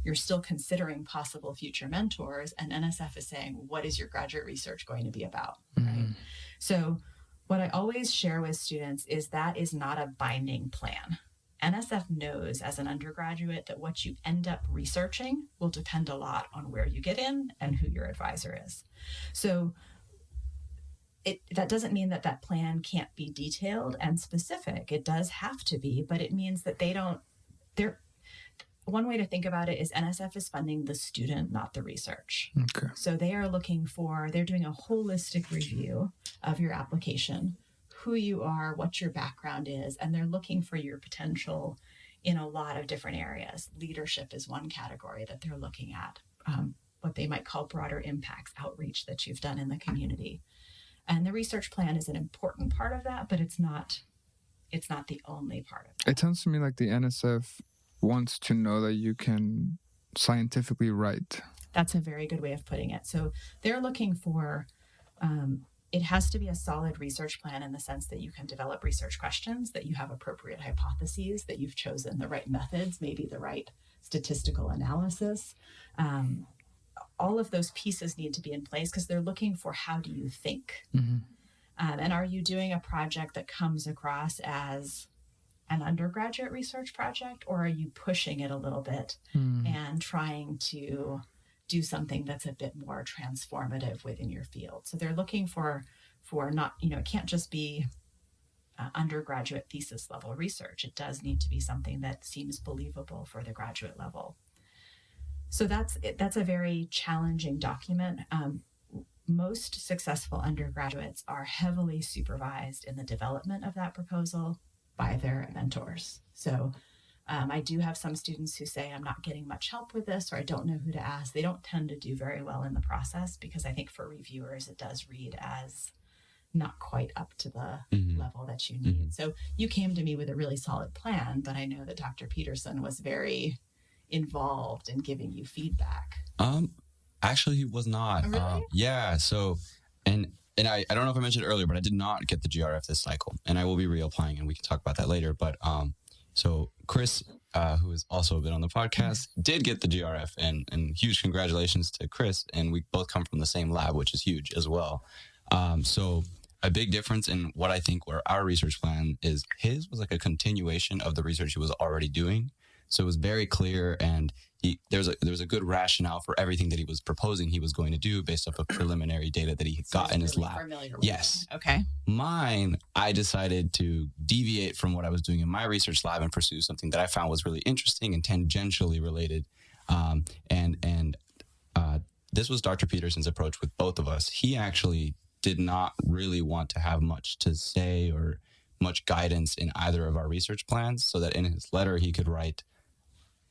You're still considering possible future mentors, and NSF is saying, what is your graduate research going to be about? Right? So what I always share with students is that is not a binding plan. NSF knows as an undergraduate that what you end up researching will depend a lot on where you get in and who your advisor is. So that doesn't mean that plan can't be detailed and specific. It does have to be, but it means that one way to think about it is NSF is funding the student, not the research. Okay. So they're doing a holistic review of your application, who you are, what your background is, and they're looking for your potential in a lot of different areas. Leadership is one category that they're looking at, what they might call broader impacts, outreach that you've done in the community. And the research plan is an important part of that, but it's not the only part of it. It sounds to me like the NSF wants to know that you can scientifically write. That's a very good way of putting it. So they're looking for, it has to be a solid research plan in the sense that you can develop research questions, that you have appropriate hypotheses, that you've chosen the right methods, maybe the right statistical analysis. All of those pieces need to be in place because they're looking for how do you think? Mm-hmm. And are you doing a project that comes across as an undergraduate research project, or are you pushing it a little bit and trying to do something that's a bit more transformative within your field? So they're looking for not, it can't just be undergraduate thesis level research. It does need to be something that seems believable for the graduate level. So that's a very challenging document. Most successful undergraduates are heavily supervised in the development of that proposal by their mentors. So I do have some students who say, I'm not getting much help with this, or I don't know who to ask. They don't tend to do very well in the process because I think for reviewers, it does read as not quite up to the level that you need. So you came to me with a really solid plan, but I know that Dr. Peterson was very involved in giving you feedback. Actually, he was not. Oh, really? Yeah. So, and I don't know if I mentioned it earlier, but I did not get the GRF this cycle, and I will be reapplying, and we can talk about that later. But so Chris, who has also been on the podcast, did get the GRF, and huge congratulations to Chris. And we both come from the same lab, which is huge as well. So a big difference in what I think where our research plan is, his was like a continuation of the research he was already doing. So it was very clear, and there was a good rationale for everything that he was proposing he was going to do based off of preliminary data that he got in his lab. Yes. Them. Okay. Mine, I decided to deviate from what I was doing in my research lab and pursue something that I found was really interesting and tangentially related. This was Dr. Peterson's approach with both of us. He actually did not really want to have much to say or much guidance in either of our research plans, so that in his letter he could write,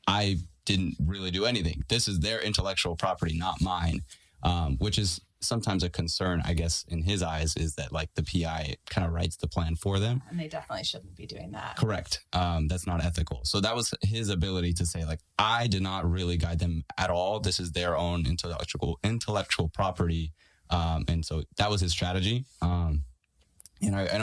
I didn't really do anything. This is their intellectual property, not mine, which is sometimes a concern, I guess, in his eyes, is that like the PI kind of writes the plan for them. And they definitely shouldn't be doing that. Correct. That's not ethical. So that was his ability to say, like, I did not really guide them at all. This is their own intellectual property. And so that was his strategy. And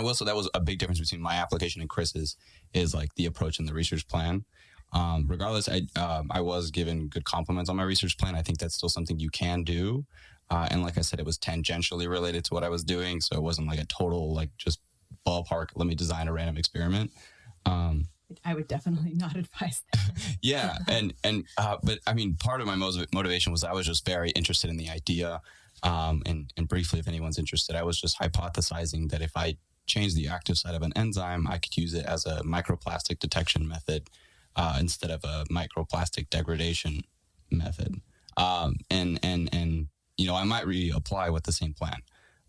also that was a big difference between my application and Chris's, is like the approach and the research plan. Regardless, I was given good compliments on my research plan. I think that's still something you can do. And like I said, it was tangentially related to what I was doing. So it wasn't like a total, like just ballpark, let me design a random experiment. I would definitely not advise that. Yeah. But I mean, part of my motivation was I was just very interested in the idea. And briefly, if anyone's interested, I was just hypothesizing that if I change the active site of an enzyme, I could use it as a microplastic detection method instead of a microplastic degradation method. And you know, I might reapply with the same plan.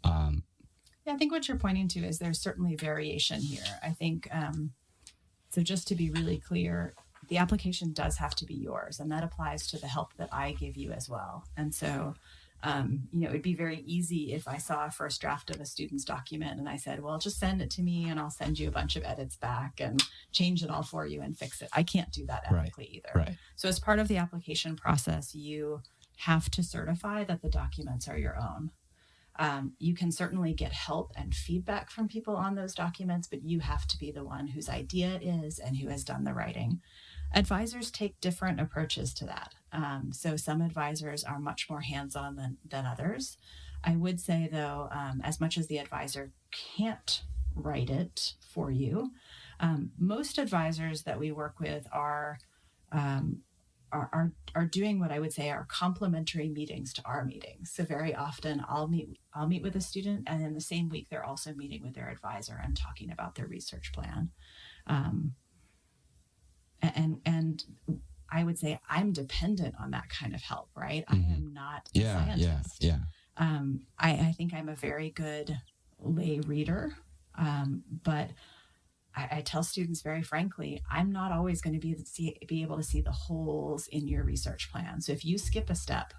Yeah, I think what you're pointing to is there's certainly variation here. I think, so just to be really clear, the application does have to be yours, and that applies to the help that I give you as well. And so, you know, it'd be very easy if I saw a first draft of a student's document and I said, well, just send it to me and I'll send you a bunch of edits back and change it all for you and fix it. I can't do that ethically either. Right. So as part of the application process, you have to certify that the documents are your own. You can certainly get help and feedback from people on those documents, but you have to be the one whose idea it is and who has done the writing. Advisors take different approaches to that. So some advisors are much more hands-on than others. I would say, though, as much as the advisor can't write it for you, most advisors that we work with are doing what I would say are complementary meetings to our meetings. So very often I'll meet with a student, and in the same week they're also meeting with their advisor and talking about their research plan. And I would say I'm dependent on that kind of help, right? Mm-hmm. I am not a scientist. Yeah. I think I'm a very good lay reader, but I tell students very frankly, I'm not always going to be able to see the holes in your research plan. So if you skip a step,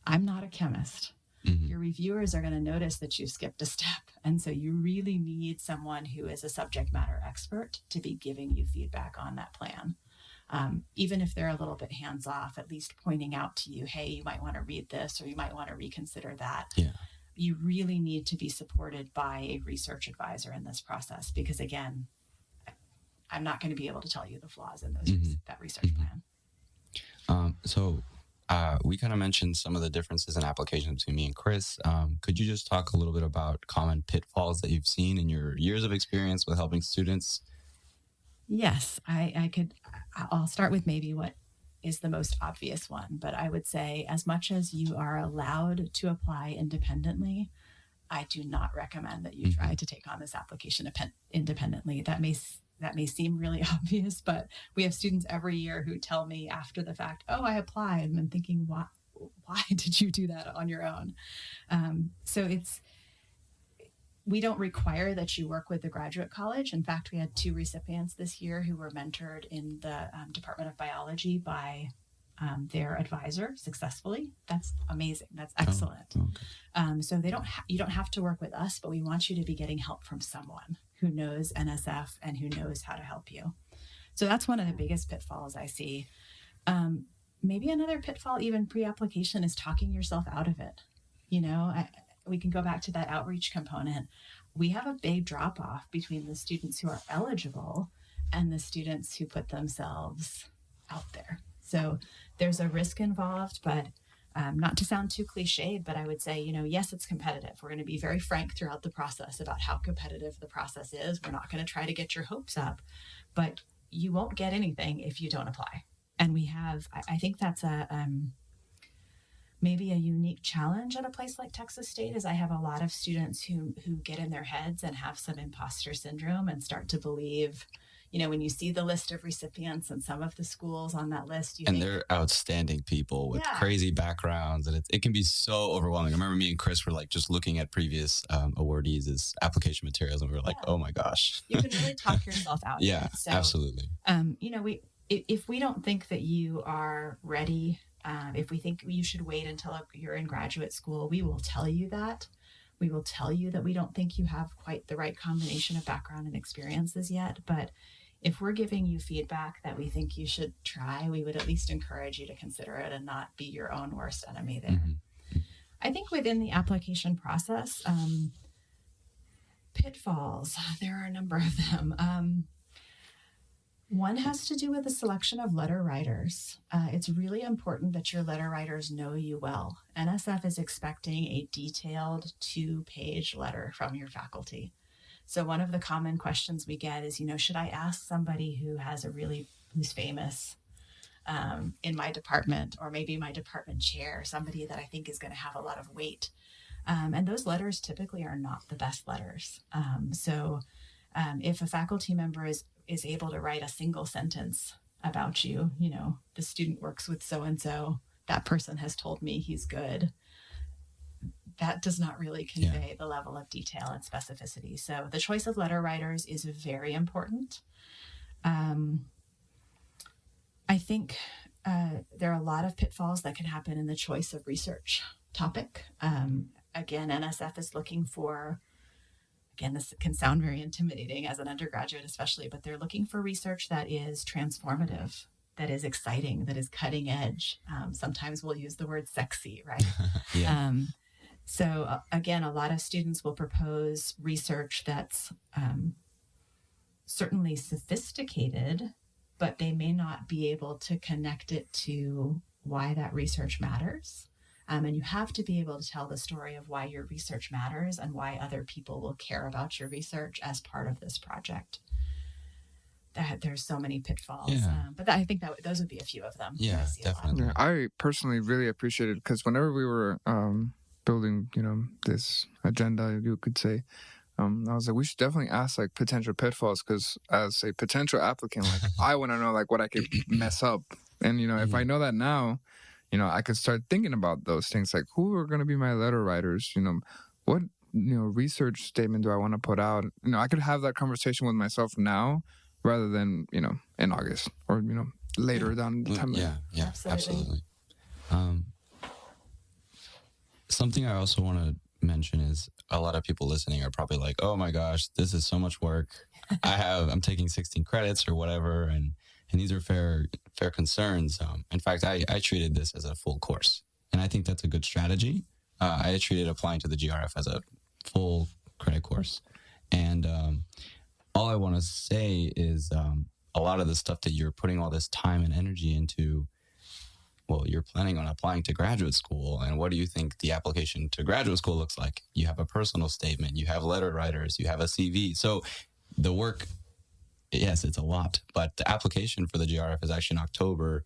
I'm not a chemist. Mm-hmm. Your reviewers are going to notice that you skipped a step. And so you really need someone who is a subject matter expert to be giving you feedback on that plan. Even if they're a little bit hands off, at least pointing out to you, hey, you might want to read this or you might want to reconsider that. Yeah. You really need to be supported by a research advisor in this process, because again, I'm not going to be able to tell you the flaws in that research plan. So we kind of mentioned some of the differences in applications between me and Chris. Could you just talk a little bit about common pitfalls that you've seen in your years of experience with helping students? Yes, I could. I'll start with maybe what is the most obvious one, but I would say as much as you are allowed to apply independently, I do not recommend that you try to take on this application independently. That may seem really obvious, but we have students every year who tell me after the fact, oh, I applied, and I'm thinking, why did you do that on your own? So we don't require that you work with the graduate college. In fact, we had 2 recipients this year who were mentored in the Department of Biology by their advisor successfully. That's amazing. That's excellent. Oh, okay. So you don't have to work with us, but we want you to be getting help from someone who knows NSF and who knows how to help you. So that's one of the biggest pitfalls I see. Maybe another pitfall, even pre-application, is talking yourself out of it. You know, we can go back to that outreach component. We have a big drop off between the students who are eligible and the students who put themselves out there. So there's a risk involved, but not to sound too cliched, but I would say, you know, yes, it's competitive. We're going to be very frank throughout the process about how competitive the process is. We're not going to try to get your hopes up, but you won't get anything if you don't apply. And we have, I think that's maybe a unique challenge at a place like Texas State, is I have a lot of students who get in their heads and have some imposter syndrome and start to believe, you know, when you see the list of recipients and some of the schools on that list, they're outstanding people with crazy backgrounds, and it can be so overwhelming. I remember me and Chris were like just looking at previous awardees as application materials, and we were like, oh my gosh. You can really talk yourself out. Yeah, so, absolutely. You know, if we don't think that you are ready If we think you should wait until you're in graduate school, we will tell you that. We will tell you that we don't think you have quite the right combination of background and experiences yet. But if we're giving you feedback that we think you should try, we would at least encourage you to consider it and not be your own worst enemy there. I think within the application process, pitfalls, there are a number of them. One has to do with the selection of letter writers. It's really important that your letter writers know you well. NSF is expecting a detailed 2-page letter from your faculty. So one of the common questions we get is, should I ask somebody who's famous in my department, or maybe my department chair, somebody that I think is going to have a lot of weight? And those letters typically are not the best letters. So if a faculty member is able to write a single sentence about you, the student works with so-and-so, that person has told me he's good, that does not really convey the level of detail and specificity. So the choice of letter writers is very important. I think there are a lot of pitfalls that can happen in the choice of research topic. Again, NSF is looking for, this can sound very intimidating as an undergraduate especially, but they're looking for research that is transformative, that is exciting, that is cutting edge. Sometimes we'll use the word sexy, right? So again, a lot of students will propose research that's certainly sophisticated, but they may not be able to connect it to why that research matters. And you have to be able to tell the story of why your research matters and why other people will care about your research as part of this project. There's so many pitfalls, but I think that those would be a few of them. Yeah, definitely. Yeah, I personally really appreciate it because whenever we were building, this agenda, you could say, I was like, we should definitely ask like potential pitfalls, because as a potential applicant, like I want to know like what I could mess up, and if I know that now, I could start thinking about those things, like who are going to be my letter writers, what research statement do I want to put out? I could have that conversation with myself now rather than in August or later down the timeline. Yeah, absolutely. Something I also want to mention is a lot of people listening are probably like, oh my gosh, this is so much work. I'm taking 16 credits or whatever, and these are fair concerns. In fact, I treated this as a full course, and I think that's a good strategy. I treated applying to the GRF as a full credit course, and all I want to say is a lot of the stuff that you're putting all this time and energy into, well, you're planning on applying to graduate school, and what do you think the application to graduate school looks like? You have a personal statement, you have letter writers, you have a CV. So the work, yes, it's a lot, but the application for the GRF is actually in October,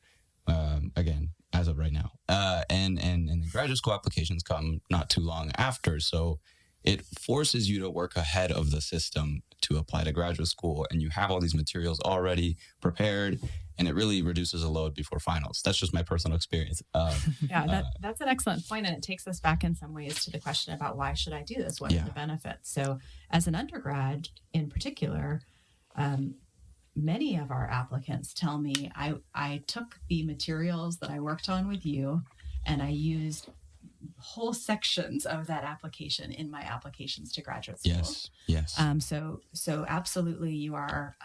again, as of right now. And the graduate school applications come not too long after. So it forces you to work ahead of the system to apply to graduate school, and you have all these materials already prepared, and it really reduces the load before finals. That's just my personal experience. That's an excellent point, and it takes us back in some ways to the question about why should I do this? What are the benefits? So as an undergrad in particular, many of our applicants tell me, I took the materials that I worked on with you and I used whole sections of that application in my applications to graduate school. Yes. So absolutely, you are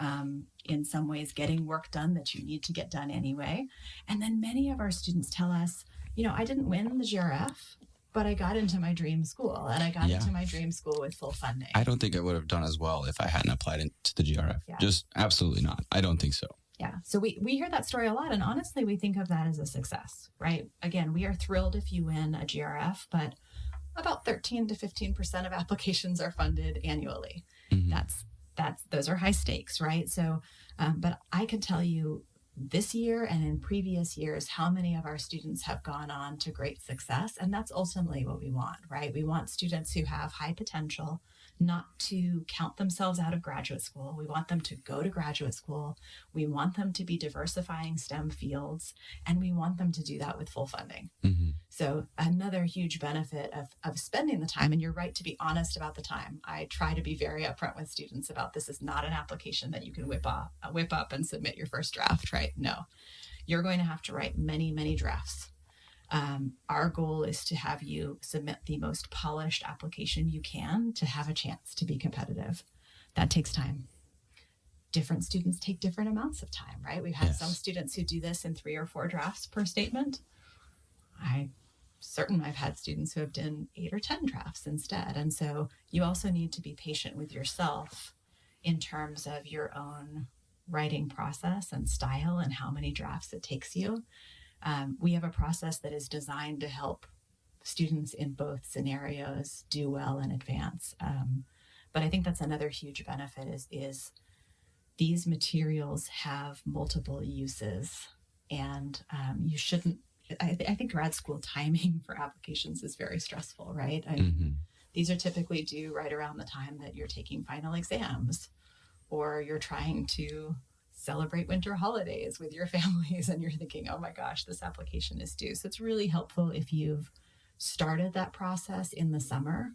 in some ways getting work done that you need to get done anyway. And then many of our students tell us, I didn't win the GRF, but I got into my dream school, and I got into my dream school with full funding. I don't think I would have done as well if I hadn't applied to the GRF. Yeah. Just absolutely not. I don't think so. Yeah. So we hear that story a lot, and honestly, we think of that as a success, right? Again, we are thrilled if you win a GRF, but about 13 to 15% of applications are funded annually. Mm-hmm. Those are high stakes, right? So, but I can tell you this year and in previous years how many of our students have gone on to great success, and that's ultimately what we want, right? We want students who have high potential not to count themselves out of graduate school. We want them to go to graduate school. We want them to be diversifying STEM fields, and we want them to do that with full funding. Mm-hmm. So another huge benefit of spending the time, and you're right to be honest about the time. I try to be very upfront with students about this is not an application that you can whip up and submit your first draft, right? No, you're going to have to write many, many drafts. Our goal is to have you submit the most polished application you can to have a chance to be competitive. That takes time. Different students take different amounts of time, right? We've had some students who do this in 3 or 4 drafts per statement. I've had students who have done 8 or 10 drafts instead. And so you also need to be patient with yourself in terms of your own writing process and style and how many drafts it takes you. We have a process that is designed to help students in both scenarios do well and advance. But I think that's another huge benefit is these materials have multiple uses, and you shouldn't. I think grad school timing for applications is very stressful, right? These are typically due right around the time that you're taking final exams, or you're trying to celebrate winter holidays with your families, and you're thinking, oh my gosh, this application is due. So it's really helpful if you've started that process in the summer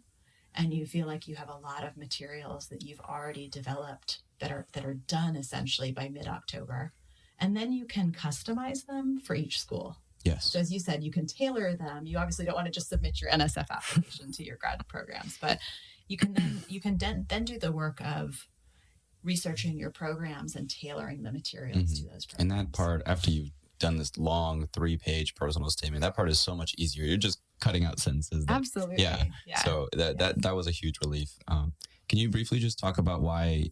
and you feel like you have a lot of materials that you've already developed that are done essentially by mid-October. And then you can customize them for each school. Yes. So as you said, you can tailor them. You obviously don't want to just submit your NSF application to your grad programs, but you can then do the work of researching your programs and tailoring the materials to those programs. And that part, after you've done this long 3-page personal statement, that part is so much easier. You're just cutting out sentences. Absolutely. Yeah. So that was a huge relief. Can you briefly just talk about why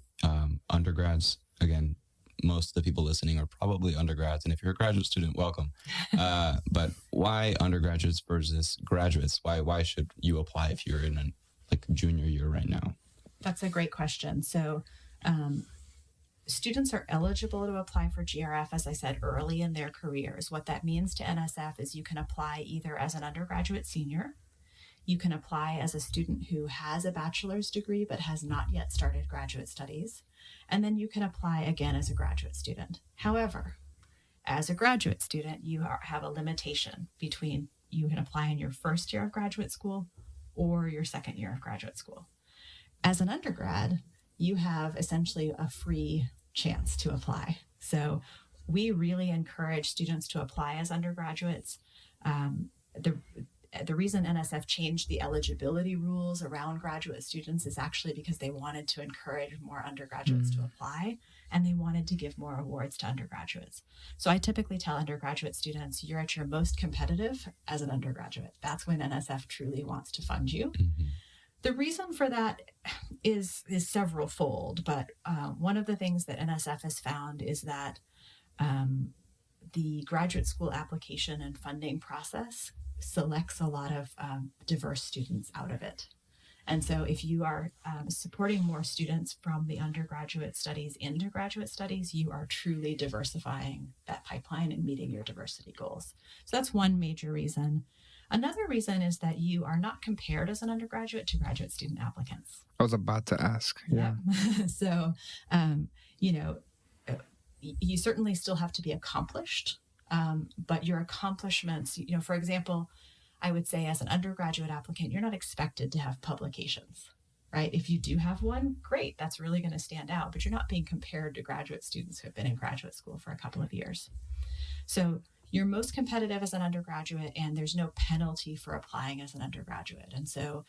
undergrads, again, most of the people listening are probably undergrads, and if you're a graduate student, welcome. But why undergraduates versus graduates? Why should you apply if you're in a junior year right now? That's a great question. So students are eligible to apply for GRF, as I said, early in their careers. What that means to NSF is you can apply either as an undergraduate senior, you can apply as a student who has a bachelor's degree but has not yet started graduate studies, and then you can apply again as a graduate student. However, as a graduate student, you have a limitation between you can apply in your first year of graduate school or your second year of graduate school. As an undergrad, you have essentially a free chance to apply. So we really encourage students to apply as undergraduates. The reason NSF changed the eligibility rules around graduate students is actually because they wanted to encourage more undergraduates to apply, and they wanted to give more awards to undergraduates. So I typically tell undergraduate students, you're at your most competitive as an undergraduate. That's when NSF truly wants to fund you. The reason for that is several-fold, but one of the things that NSF has found is that the graduate school application and funding process selects a lot of diverse students out of it. And so if you are supporting more students from the undergraduate studies into graduate studies, you are truly diversifying that pipeline and meeting your diversity goals. So that's one major reason. Another reason is that you are not compared as an undergraduate to graduate student applicants. I was about to ask. Yeah. So, you certainly still have to be accomplished, but your accomplishments, for example, I would say as an undergraduate applicant, you're not expected to have publications, right? If you do have one, great, that's really going to stand out, but you're not being compared to graduate students who have been in graduate school for a couple of years. So you're most competitive as an undergraduate, and there's no penalty for applying as an undergraduate. And so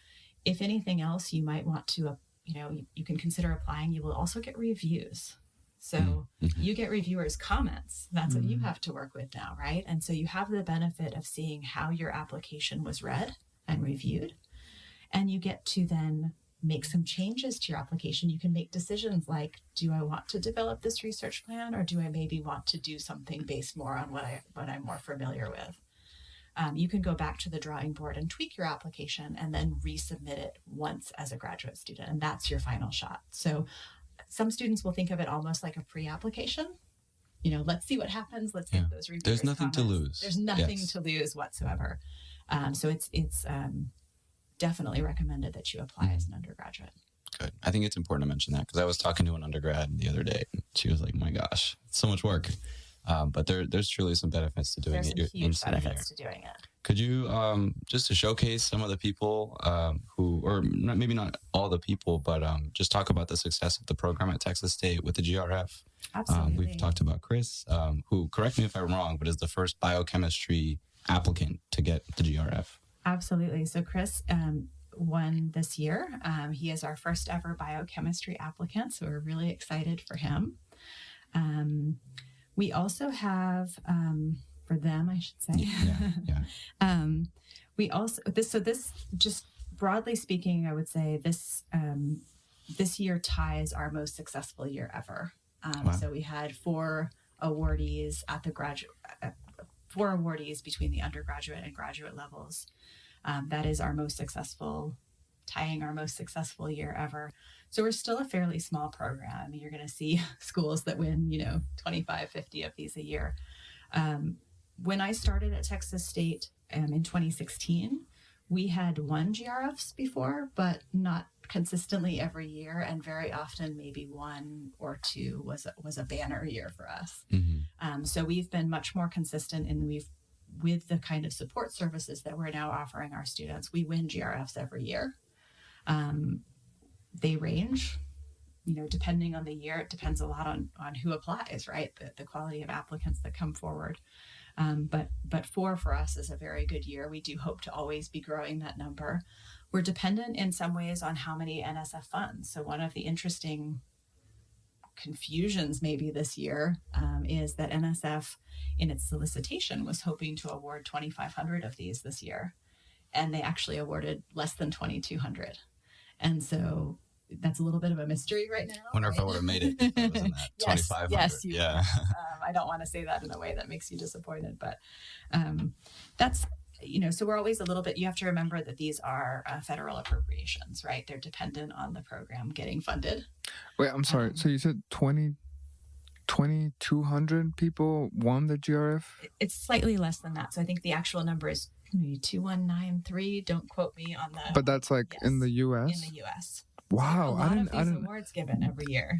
if anything else, you might want to, you can consider applying. You will also get reviews. So you get reviewers' comments. That's what you have to work with now, right? And so you have the benefit of seeing how your application was read and reviewed. And you get to then make some changes to your application. You can make decisions like, do I want to develop this research plan, or do I maybe want to do something based more on what I'm more familiar with? You can go back to the drawing board and tweak your application and then resubmit it once as a graduate student. And that's your final shot. So some students will think of it almost like a pre-application. Let's see what happens. Let's get those reviews. There's nothing to lose. There's nothing to lose whatsoever. So it's definitely recommended that you apply as an undergraduate. Good. I think it's important to mention that because I was talking to an undergrad the other day. And she was like, my gosh, it's so much work. But there's truly some benefits to doing it. There's huge benefits to doing it. Could you, just to showcase some of the people who, or maybe not all the people, but just talk about the success of the program at Texas State with the Absolutely. We've talked about Chris, who, correct me if I'm wrong, but is the first biochemistry applicant to get the GRF? Absolutely. So Chris won this year. He is our first ever biochemistry applicant, so we're really excited for him. We also have, for them, I should say. Yeah. We also, this just broadly speaking, I would say this year ties our most successful year ever. Wow. So we had 4 awardees at the 4 awardees between the undergraduate and graduate levels. That is our most successful, tying our most successful year ever. So we're still a fairly small program. I mean, you're going to see schools that win, 25, 50 of these a year. When I started at Texas State in 2016, we had won GRFs before, but not consistently every year, and very often maybe 1 or 2 was a banner year for us. Mm-hmm. So we've been much more consistent, and with the kind of support services that we're now offering our students, we win GRFs every year. They range, depending on the year. It depends a lot on who applies, right? The quality of applicants that come forward. But 4 for us is a very good year. We do hope to always be growing that number. We're dependent in some ways on how many NSF funds. So one of the interesting confusions maybe this year is that NSF in its solicitation was hoping to award 2,500 of these this year, and they actually awarded less than 2,200. And so that's a little bit of a mystery right now. Wonder right? if I would have made it if I wasn't at 2,500. Yes, you yeah. would. I don't want to say that in a way that makes you disappointed, but that's, so we're always a little bit, you have to remember that these are federal appropriations, right? They're dependent on the program getting funded. Wait, I'm sorry. So you said 2,200 people won the GRF? It's slightly less than that. So I think the actual number is 2,193. Don't quote me on the. But that's like in the U.S.? In the U.S. Wow. So a lot of these awards given every year.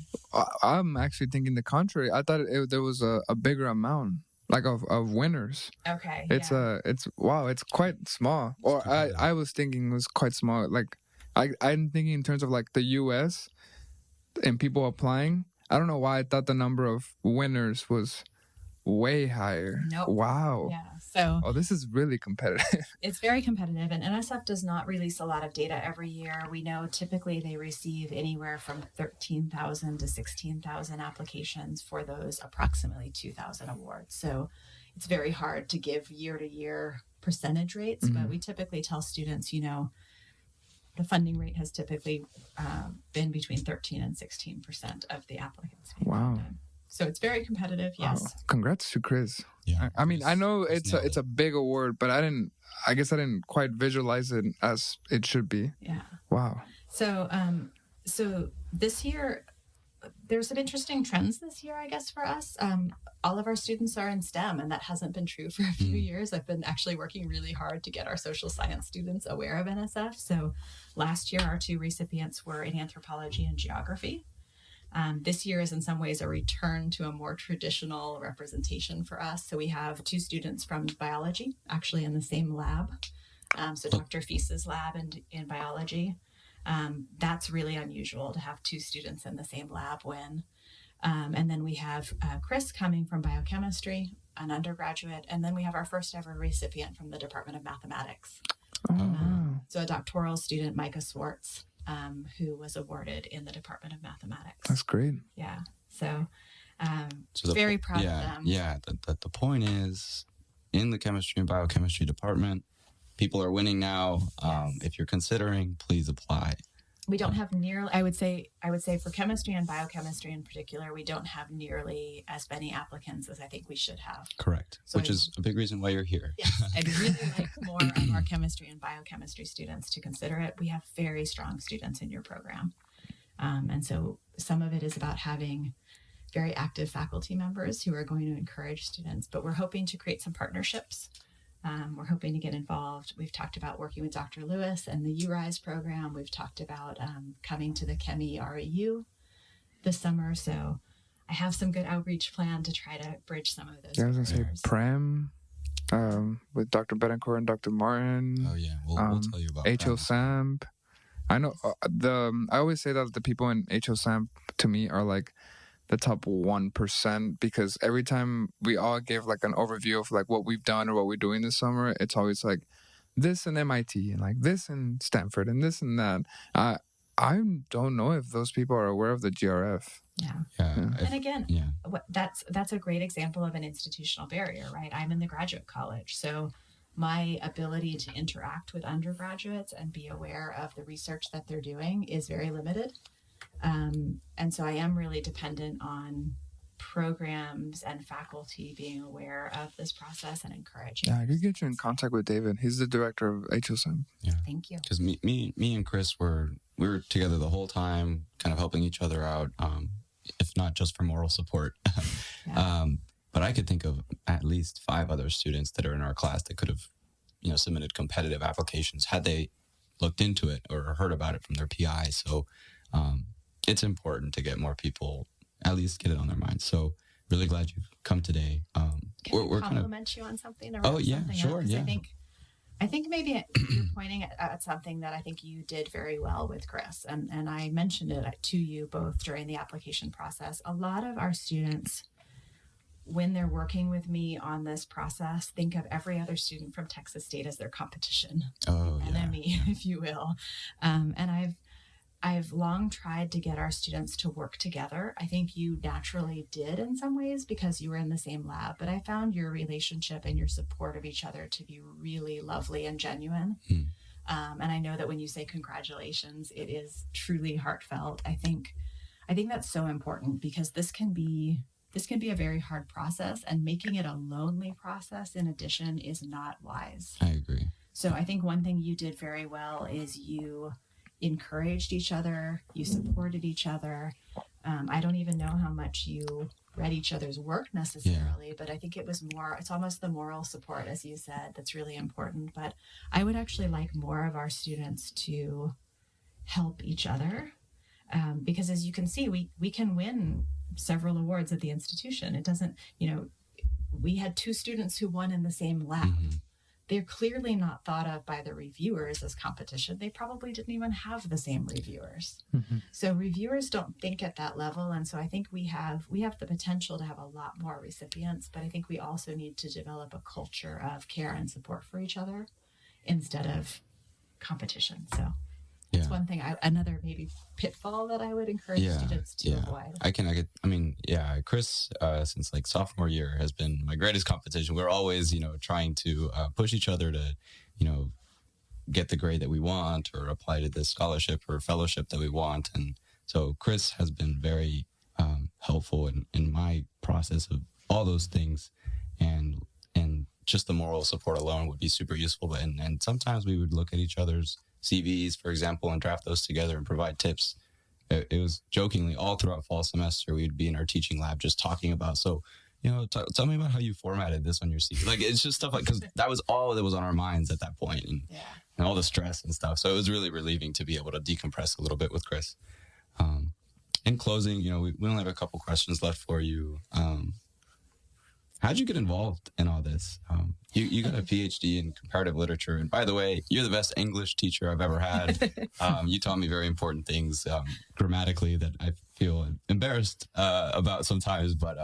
I'm actually thinking the contrary. I thought there was a bigger amount, like of winners. Okay. It's wow, it's quite small. Or I was thinking it was quite small. Like I'm thinking in terms of like the U.S. and people applying. I don't know why I thought the number of winners was way higher. Nope. Wow. Yeah. So. Oh, this is really competitive. It's very competitive, and NSF does not release a lot of data every year. We know typically they receive anywhere from 13,000 to 16,000 applications for those approximately 2,000 awards. So it's very hard to give year-to-year percentage rates, but we typically tell students, the funding rate has typically been between 13 and 16% of the applicants. Wow. Funded. So it's very competitive, yes. Wow. Congrats to Chris. Yeah. I mean, I know it's a big award, but I guess I didn't quite visualize it as it should be. Yeah. Wow. So this year, there's some interesting trends this year, I guess, for us. All of our students are in STEM, and that hasn't been true for a few years. I've been actually working really hard to get our social science students aware of NSF. So last year, our 2 recipients were in anthropology and geography. This year is in some ways a return to a more traditional representation for us. So we have 2 students from biology, actually in the same lab. So Dr. Feese's lab in biology. That's really unusual to have 2 students in the same lab win. And then we have Chris coming from biochemistry, an undergraduate. And then we have our first ever recipient from the Department of Mathematics. So a doctoral student, Micah Swartz, who was awarded in the Department of Mathematics. That's great. Yeah. So very proud of them. Yeah. The point is, in the chemistry and biochemistry department, people are winning now. Yes. If you're considering, please apply. We don't have nearly, I would say for chemistry and biochemistry in particular, we don't have nearly as many applicants as I think we should have. Correct. So Which is a big reason why you're here. Yes, I'd really like more of our chemistry and biochemistry students to consider it. We have very strong students in your program. And so some of it is about having very active faculty members who are going to encourage students, but we're hoping to create some partnerships. We're hoping to get involved. We've talked about working with Dr. Lewis and the URISE program. We've talked about coming to the Chemi REU this summer. So I have some good outreach plan to try to bridge some of those. Yeah, I was going to say Prem with Dr. Betancourt and Dr. Martin. Oh, yeah. We'll tell you about HO Prem. SAMP. I know I always say that the people in HO SAMP to me are like the top 1%, because every time we all gave like an overview of like what we've done or what we're doing this summer, it's always like this in MIT and like this in Stanford and this and that. I don't know if those people are aware of the GRF. And again, that's a great example of an institutional barrier, right? I'm in the graduate college, so my ability to interact with undergraduates and be aware of the research that they're doing is very limited. And so I am really dependent on programs and faculty being aware of this process and encouraging. Yeah, I could get you in contact with David. He's the director of HOSM. Yeah. Thank you. Because me and Chris we were together the whole time, kind of helping each other out, if not just for moral support. But I could think of at least 5 other students that are in our class that could have, submitted competitive applications had they looked into it or heard about it from their PI. So it's important to get more people, at least get it on their minds. So really glad you've come today. Can I compliment you on something? Sure. Yeah. I think maybe you're pointing at something that I think you did very well with Chris. And I mentioned it to you both during the application process. A lot of our students, when they're working with me on this process, think of every other student from Texas State as their competition, enemy, if you will. And I've long tried to get our students to work together. I think you naturally did in some ways because you were in the same lab, but I found your relationship and your support of each other to be really lovely and genuine. And I know that when you say congratulations, it is truly heartfelt. I think that's so important because this can be a very hard process, and making it a lonely process in addition is not wise. I agree. So I think one thing you did very well is you encouraged each other, you supported each other. I don't even know how much you read each other's work necessarily, but I think it's almost the moral support, as you said, that's really important. But I would actually like more of our students to help each other, because as you can see, we can win several awards at the institution. It doesn't, we had 2 students who won in the same lab. Mm-hmm. They're clearly not thought of by the reviewers as competition. They probably didn't even have the same reviewers. Mm-hmm. So reviewers don't think at that level. And so I think we have the potential to have a lot more recipients, but I think we also need to develop a culture of care and support for each other instead of competition. So that's one thing, another maybe pitfall that I would encourage students to avoid. Chris, since like sophomore year has been my greatest competition. We're always, trying to push each other to, get the grade that we want or apply to the scholarship or fellowship that we want. And so Chris has been very helpful in my process of all those things. And just the moral support alone would be super useful. And sometimes we would look at each other's CVs, for example, and draft those together and provide tips. It was jokingly all throughout fall semester, we'd be in our teaching lab just talking about, tell me about how you formatted this on your CV. Like, it's just stuff because that was all that was on our minds at that point, and all the stress and stuff. So it was really relieving to be able to decompress a little bit with Chris. In closing, we only have a couple questions left for you. How'd you get involved in all this? You got a PhD in comparative literature. And by the way, you're the best English teacher I've ever had. You taught me very important things grammatically that I feel embarrassed about sometimes. But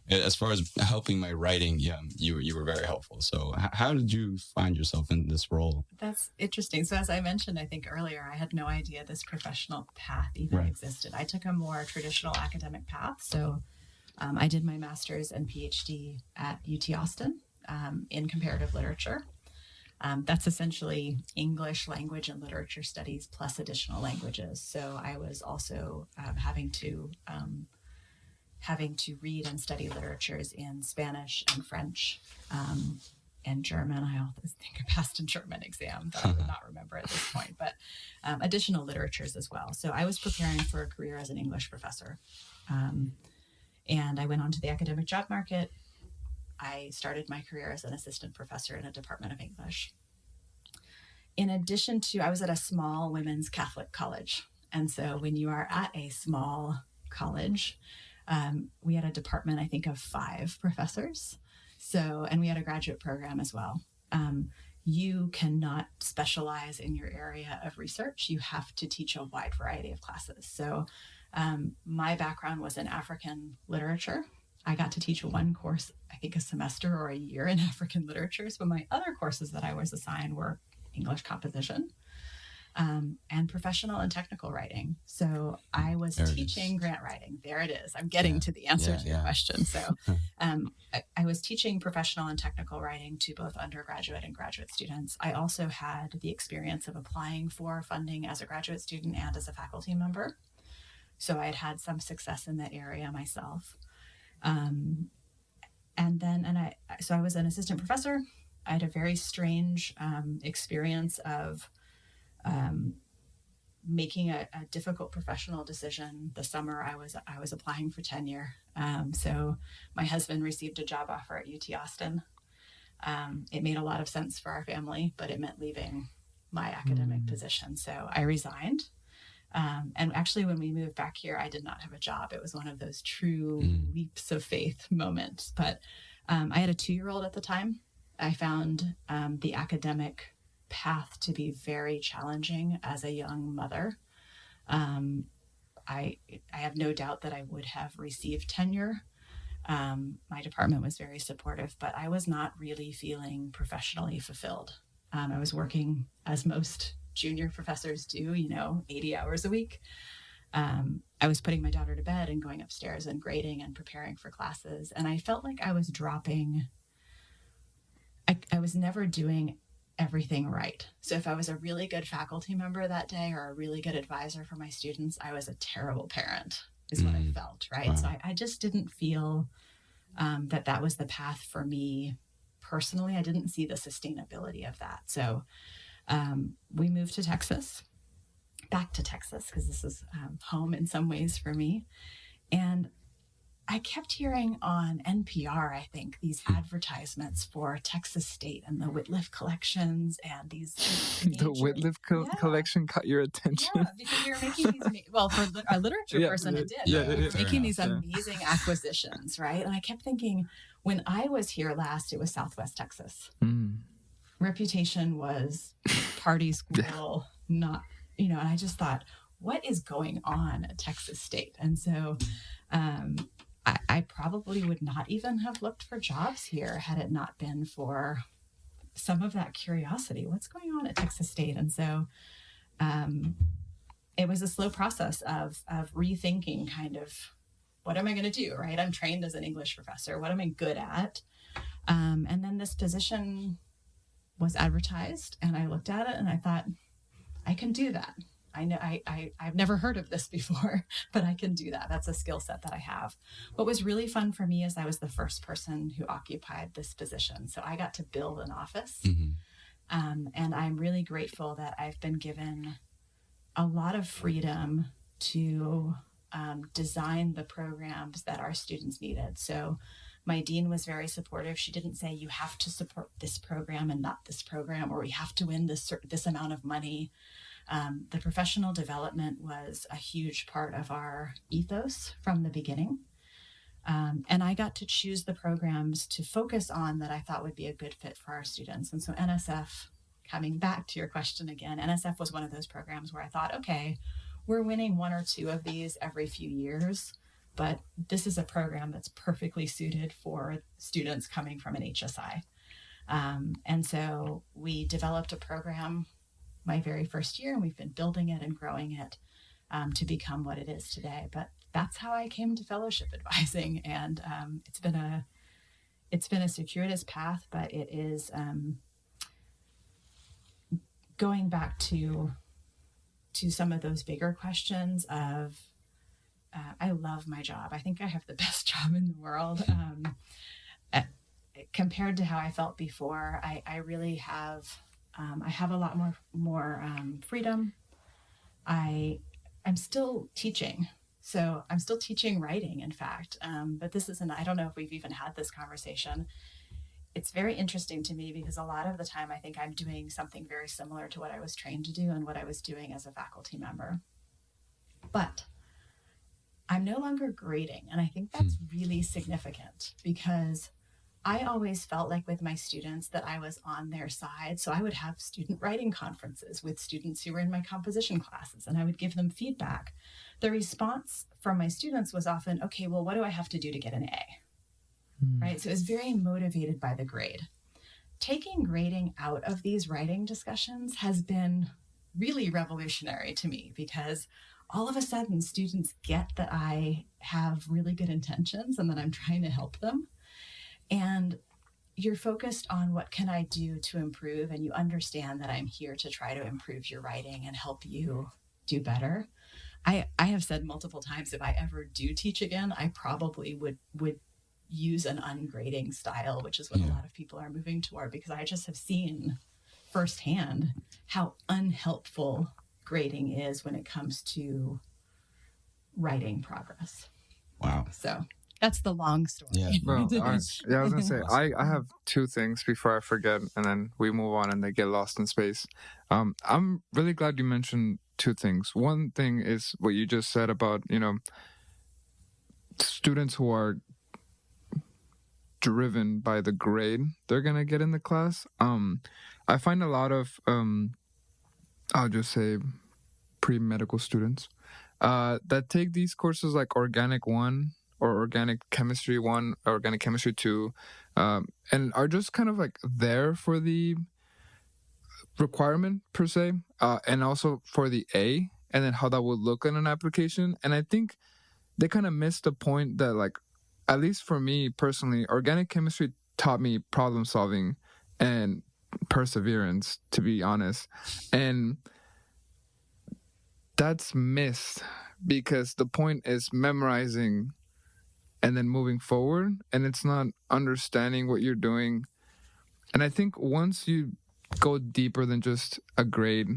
as far as helping my writing, you were very helpful. So how did you find yourself in this role? That's interesting. So as I mentioned, I think earlier, I had no idea this professional path even existed. I took a more traditional academic path. So I did my master's and PhD at UT Austin in comparative literature. That's essentially English language and literature studies plus additional languages. So I was also having to read and study literatures in Spanish and French and German. I always think I passed a German exam that I would not remember at this point, but additional literatures as well. So I was preparing for a career as an English professor. And I went on to the academic job market. I started my career as an assistant professor in a department of English. In addition to, I was at a small women's Catholic college. And so when you are at a small college, we had a department, I think, of 5 professors. So, and we had a graduate program as well. You cannot specialize in your area of research. You have to teach a wide variety of classes. So My background was in African literature. I got to teach one course, I think a semester or a year in African literatures, but my other courses that I was assigned were English composition, and professional and technical writing. So I was teaching grant writing. There it is. I'm getting to the answer to your question. So I was teaching professional and technical writing to both undergraduate and graduate students. I also had the experience of applying for funding as a graduate student and as a faculty member. So I had some success in that area myself. So I was an assistant professor. I had a very strange experience of making a difficult professional decision the summer I was applying for tenure. So my husband received a job offer at UT Austin. It made a lot of sense for our family, but it meant leaving my academic position. So I resigned. And actually, when we moved back here, I did not have a job. It was one of those true leaps of faith moments. But I had a 2-year-old at the time. I found the academic path to be very challenging as a young mother. I have no doubt that I would have received tenure. My department was very supportive, but I was not really feeling professionally fulfilled. I was working, as most junior professors do, 80 hours a week. I was putting my daughter to bed and going upstairs and grading and preparing for classes. And I felt like I was dropping. I was never doing everything right. So if I was a really good faculty member that day or a really good advisor for my students, I was a terrible parent, is what I felt, right? Wow. So I just didn't feel that was the path for me personally. I didn't see the sustainability of that. So we moved to Texas, back to Texas, because this is home in some ways for me. And I kept hearing on NPR, I think, these advertisements for Texas State and the Whitliff collections and these. The Whitliff collection caught your attention. Yeah, because we were making these, for a literature person, it did. Making these amazing acquisitions, right? And I kept thinking, when I was here last, it was Southwest Texas. Reputation was party school, not, and I just thought, what is going on at Texas State? And so I probably would not even have looked for jobs here had it not been for some of that curiosity. What's going on at Texas State? And so it was a slow process of rethinking kind of, what am I going to do, right? I'm trained as an English professor. What am I good at? And then this position was advertised, and I looked at it and I thought, I can do that. I know I've never heard of this before, but I can do that. That's a skill set that I have. What was really fun for me is I was the first person who occupied this position. So I got to build an office. And I'm really grateful that I've been given a lot of freedom to design the programs that our students needed. So my dean was very supportive. She didn't say, you have to support this program and not this program, or we have to win this amount of money. The professional development was a huge part of our ethos from the beginning. And I got to choose the programs to focus on that I thought would be a good fit for our students. And so NSF, coming back to your question again, NSF was one of those programs where I thought, okay, we're winning 1 or 2 of these every few years, but this is a program that's perfectly suited for students coming from an HSI. And so we developed a program my very first year, and we've been building it and growing it to become what it is today. But that's how I came to fellowship advising, and it's been a circuitous path, but it is going back to some of those bigger questions of I love my job. I think I have the best job in the world. Compared to how I felt before, I really have. I have a lot more freedom. I'm still teaching. So I'm still teaching writing, in fact. But this isn't, I don't know if we've even had this conversation. It's very interesting to me because a lot of the time I think I'm doing something very similar to what I was trained to do and what I was doing as a faculty member. But I'm no longer grading. And I think that's really significant because I always felt like with my students that I was on their side. So I would have student writing conferences with students who were in my composition classes, and I would give them feedback. The response from my students was often, okay, well, what do I have to do to get an A? Right? So it was very motivated by the grade. Taking grading out of these writing discussions has been really revolutionary to me, because all of a sudden students get that I have really good intentions and that I'm trying to help them. And you're focused on what can I do to improve, and you understand that I'm here to try to improve your writing and help you do better. I have said multiple times, if I ever do teach again, I probably would use an ungrading style, which is what a lot of people are moving toward, because I just have seen firsthand how unhelpful grading is when it comes to writing progress. Wow. So that's the long story. Yeah. Well, I was gonna say I have two things before I forget, and then we move on and they get lost in space. I'm really glad you mentioned two things. One thing is what you just said about, students who are driven by the grade they're gonna get in the class. I find a lot of I'll just say pre-medical students that take these courses like Organic 1 or Organic Chemistry 1, Organic Chemistry 2, and are just kind of like there for the requirement per se, and also for the A, and then how that would look in an application. And I think they kind of missed the point that, like, at least for me personally, organic chemistry taught me problem solving and perseverance, to be honest. And that's missed because the point is memorizing and then moving forward, and it's not understanding what you're doing. And I think once you go deeper than just a grade,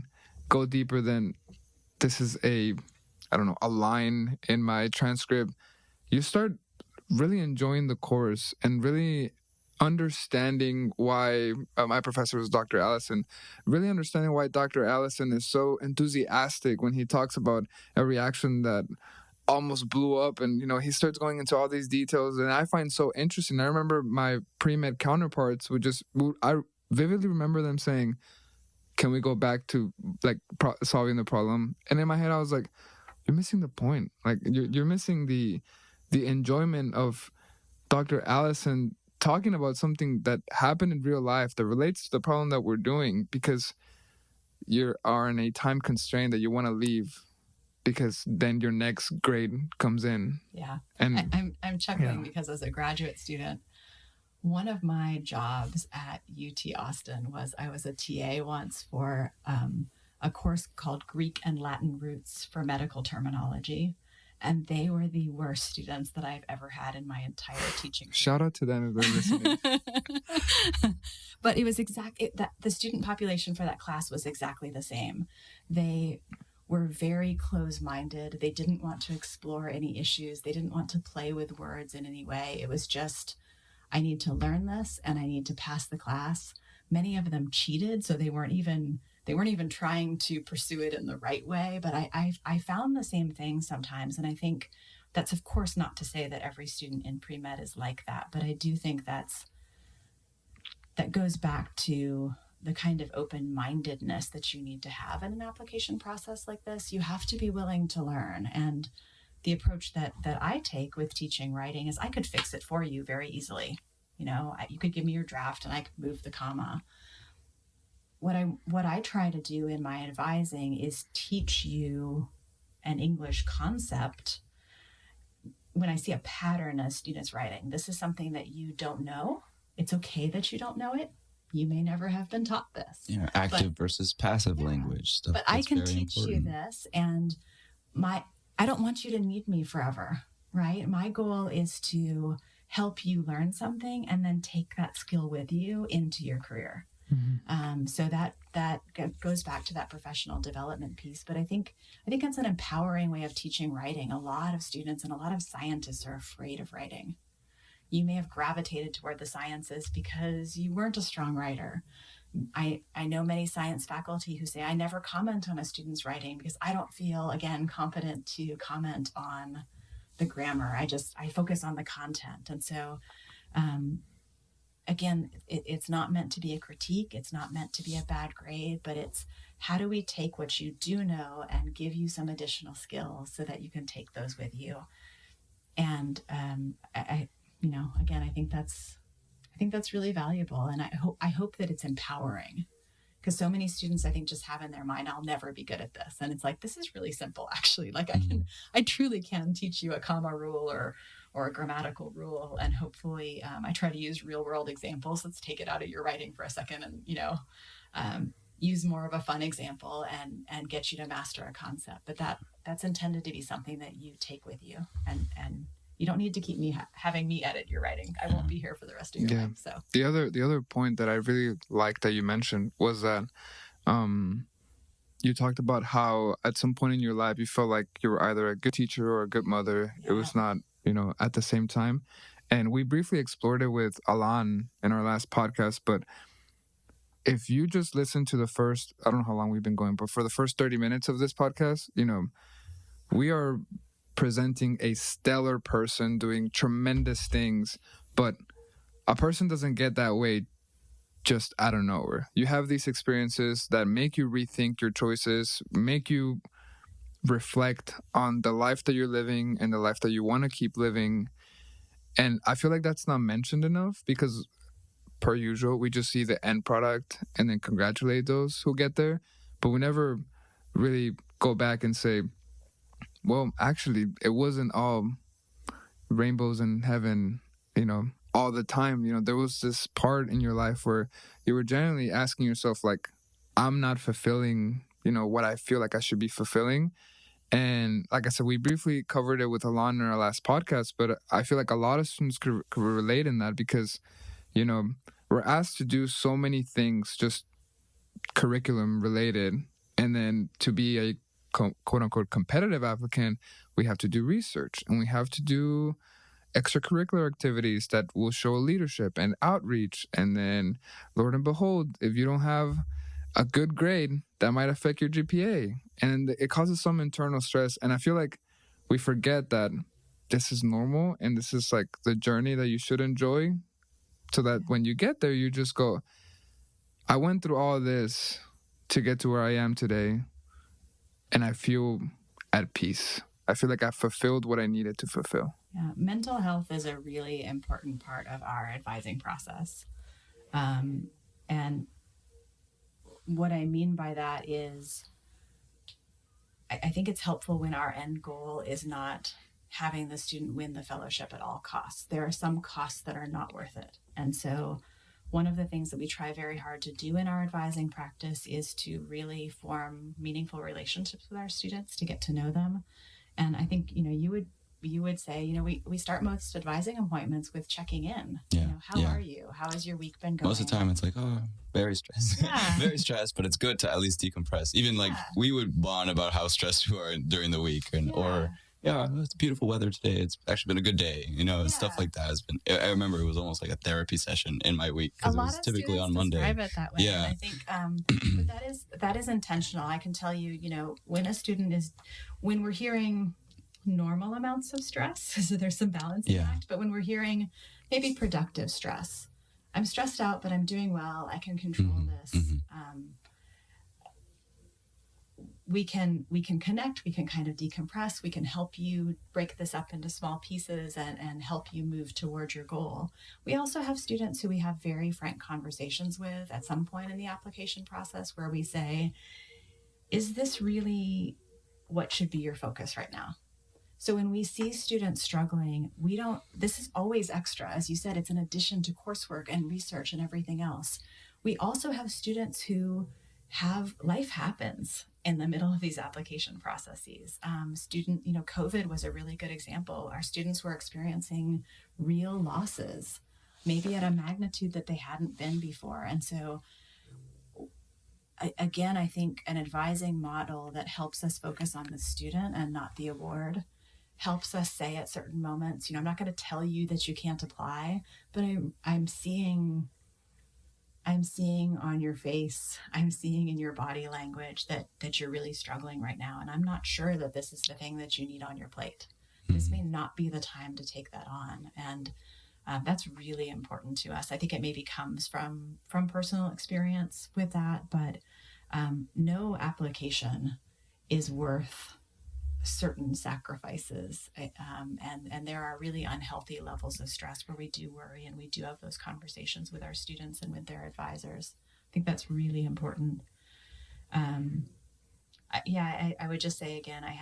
go deeper than this is a line in my transcript, you start really enjoying the course and really understanding why my professor was Dr. Allison, really understanding why Dr. Allison is so enthusiastic when he talks about a reaction that almost blew up, and he starts going into all these details, and I find so interesting. I remember my pre-med counterparts I vividly remember them saying, can we go back to like solving the problem? And in my head I was like, you're missing the point. Like you're missing the enjoyment of Dr. Allison talking about something that happened in real life that relates to the problem that we're doing, because you are in a time constraint that you want to leave, because then your next grade comes in. Yeah. And I'm chuckling because as a graduate student, one of my jobs at UT Austin was I was a TA once for a course called Greek and Latin Roots for Medical Terminology. And they were the worst students that I've ever had in my entire teaching. Shout out to them if they're listening. But it was that the student population for that class was exactly the same. They were very close-minded. They didn't want to explore any issues. They didn't want to play with words in any way. It was just, I need to learn this and I need to pass the class. Many of them cheated, so they weren't even trying to pursue it in the right way. But I found the same thing sometimes. And I think that's, of course, not to say that every student in pre-med is like that. But I do think that goes back to the kind of open-mindedness that you need to have in an application process like this. You have to be willing to learn. And the approach that I take with teaching writing is I could fix it for you very easily. You could give me your draft and I could move the comma. What I try to do in my advising is teach you an English concept when I see a pattern as students writing. This is something that you don't know. It's okay that you don't know it. You may never have been taught this. Yeah, active versus passive language stuff. But I can teach you this, and I don't want you to need me forever, right? My goal is to help you learn something and then take that skill with you into your career. Mm-hmm. So that goes back to that professional development piece. But I think it's an empowering way of teaching writing. A lot of students and a lot of scientists are afraid of writing. You may have gravitated toward the sciences because you weren't a strong writer. I know many science faculty who say, I never comment on a student's writing because I don't feel, again, competent to comment on the grammar. I focus on the content. And so again, it's not meant to be a critique. It's not meant to be a bad grade, but it's how do we take what you do know and give you some additional skills so that you can take those with you. And again, I think that's really valuable, and I hope that it's empowering, because so many students, I think, just have in their mind, I'll never be good at this, and it's like, this is really simple, actually. Like I truly can teach you a comma rule or a grammatical rule, and hopefully, I try to use real world examples. Let's take it out of your writing for a second, and use more of a fun example and get you to master a concept. But that's intended to be something that you take with you, and you don't need to keep me having me edit your writing. I won't be here for the rest of your life. So the other point that I really liked that you mentioned was that you talked about how at some point in your life you felt like you were either a good teacher or a good mother. Yeah. It was not, at the same time. And we briefly explored it with Alan in our last podcast, but if you just listen to the first, I don't know how long we've been going, but for the first 30 minutes of this podcast, we are presenting a stellar person doing tremendous things, but a person doesn't get that way just out of nowhere. You have these experiences that make you rethink your choices, make you reflect on the life that you're living and the life that you want to keep living. And I feel like that's not mentioned enough, because per usual, we just see the end product and then congratulate those who get there. But we never really go back and say, well, actually, it wasn't all rainbows in heaven, all the time. There was this part in your life where you were generally asking yourself, like, I'm not fulfilling, what I feel like I should be fulfilling. And like I said, we briefly covered it with Alon in our last podcast, but I feel like a lot of students could relate in that, because, we're asked to do so many things, just curriculum related. And then to be a quote unquote competitive applicant, we have to do research and we have to do extracurricular activities that will show leadership and outreach. And then, Lord and behold, if you don't have a good grade, that might affect your GPA. And it causes some internal stress. And I feel like we forget that this is normal and this is like the journey that you should enjoy, so that when you get there, you just go, I went through all this to get to where I am today, and I feel at peace. I feel like I fulfilled what I needed to fulfill. Yeah, mental health is a really important part of our advising process. And what I mean by that is, I think it's helpful when our end goal is not having the student win the fellowship at all costs. There are some costs that are not worth it. And so one of the things that we try very hard to do in our advising practice is to really form meaningful relationships with our students, to get to know them. And I think, you would say, we start most advising appointments with checking in. Yeah. How are you? How has your week been going? Most of the time it's like, oh, very stressed. Yeah. Very stressed, but it's good to at least decompress. Even like we would bond about how stressed we are during the week, or it's beautiful weather today. It's actually been a good day. Stuff like that has been. I remember it was almost like a therapy session in my week, because it was typically on Monday. Describe it that way. Yeah, and I think but that is intentional. I can tell you, when we're hearing normal amounts of stress, so there's some balancing act. But when we're hearing maybe productive stress, I'm stressed out, but I'm doing well. I can control this. We can connect, we can kind of decompress, we can help you break this up into small pieces and help you move towards your goal. We also have students who we have very frank conversations with at some point in the application process, where we say, is this really what should be your focus right now? So when we see students struggling, this is always extra. As you said, it's an addition to coursework and research and everything else. We also have students who life happens in the middle of these application processes. COVID was a really good example. Our students were experiencing real losses, maybe at a magnitude that they hadn't been before. And so, again, I think an advising model that helps us focus on the student and not the award helps us say at certain moments, I'm not going to tell you that you can't apply, but I'm seeing on your face, I'm seeing in your body language that you're really struggling right now. And I'm not sure that this is the thing that you need on your plate. This may not be the time to take that on. And That's really important to us. I think it maybe comes from personal experience with that, but no application is worth certain sacrifices. And there are really unhealthy levels of stress where we do worry, and we do have those conversations with our students and with their advisors. I think that's really important. I would just say again, I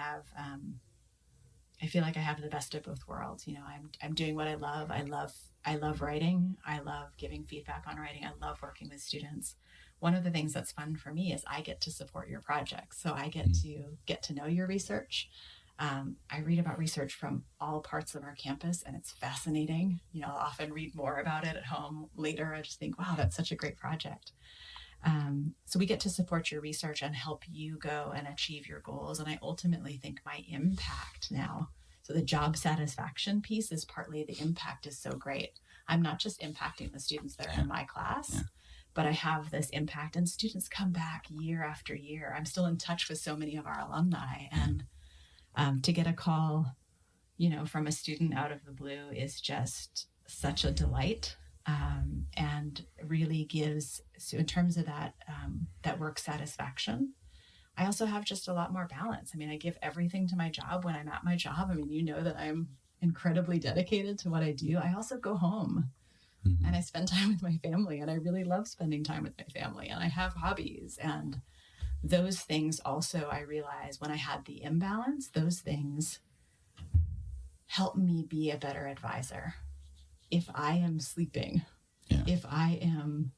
feel like I have the best of both worlds. You know, I'm doing what I love. I love writing. I love giving feedback on writing. I love working with students. One of the things that's fun for me is I get to support your projects. So I get to know your research. I read about research from all parts of our campus, and it's fascinating. You know, I'll often read more about it at home later. I just think, wow, that's such a great project. So we get to support your research and help you go and achieve your goals. And I ultimately think my impact now, so the job satisfaction piece is partly the impact is so great. I'm not just impacting the students that are in my class, but I have this impact, and students come back year after year. I'm still in touch with so many of our alumni, and to get a call, you know, from a student out of the blue is just such a delight. And really gives, so in terms of that, that work satisfaction, I also have just a lot more balance. I mean, I give everything to my job when I'm at my job. I mean, you know that I'm incredibly dedicated to what I do. I also go home and I spend time with my family, and I really love spending time with my family, and I have hobbies, and those things also, I realized when I had the imbalance, those things help me be a better advisor. If I am sleeping, if I'm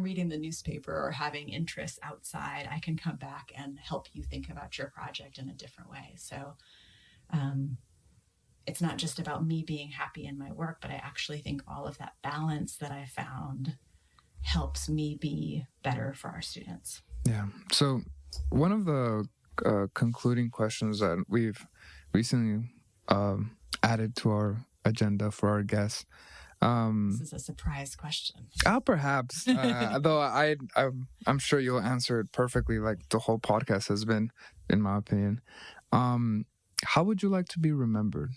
reading the newspaper or having interests outside, I can come back and help you think about your project in a different way. So it's not just about me being happy in my work, but I actually think all of that balance that I found helps me be better for our students. Yeah. So one of the concluding questions that we've recently added to our agenda for our guests. This is a surprise question. Perhaps, though I'm sure you'll answer it perfectly, like the whole podcast has been, in my opinion. How would you like to be remembered?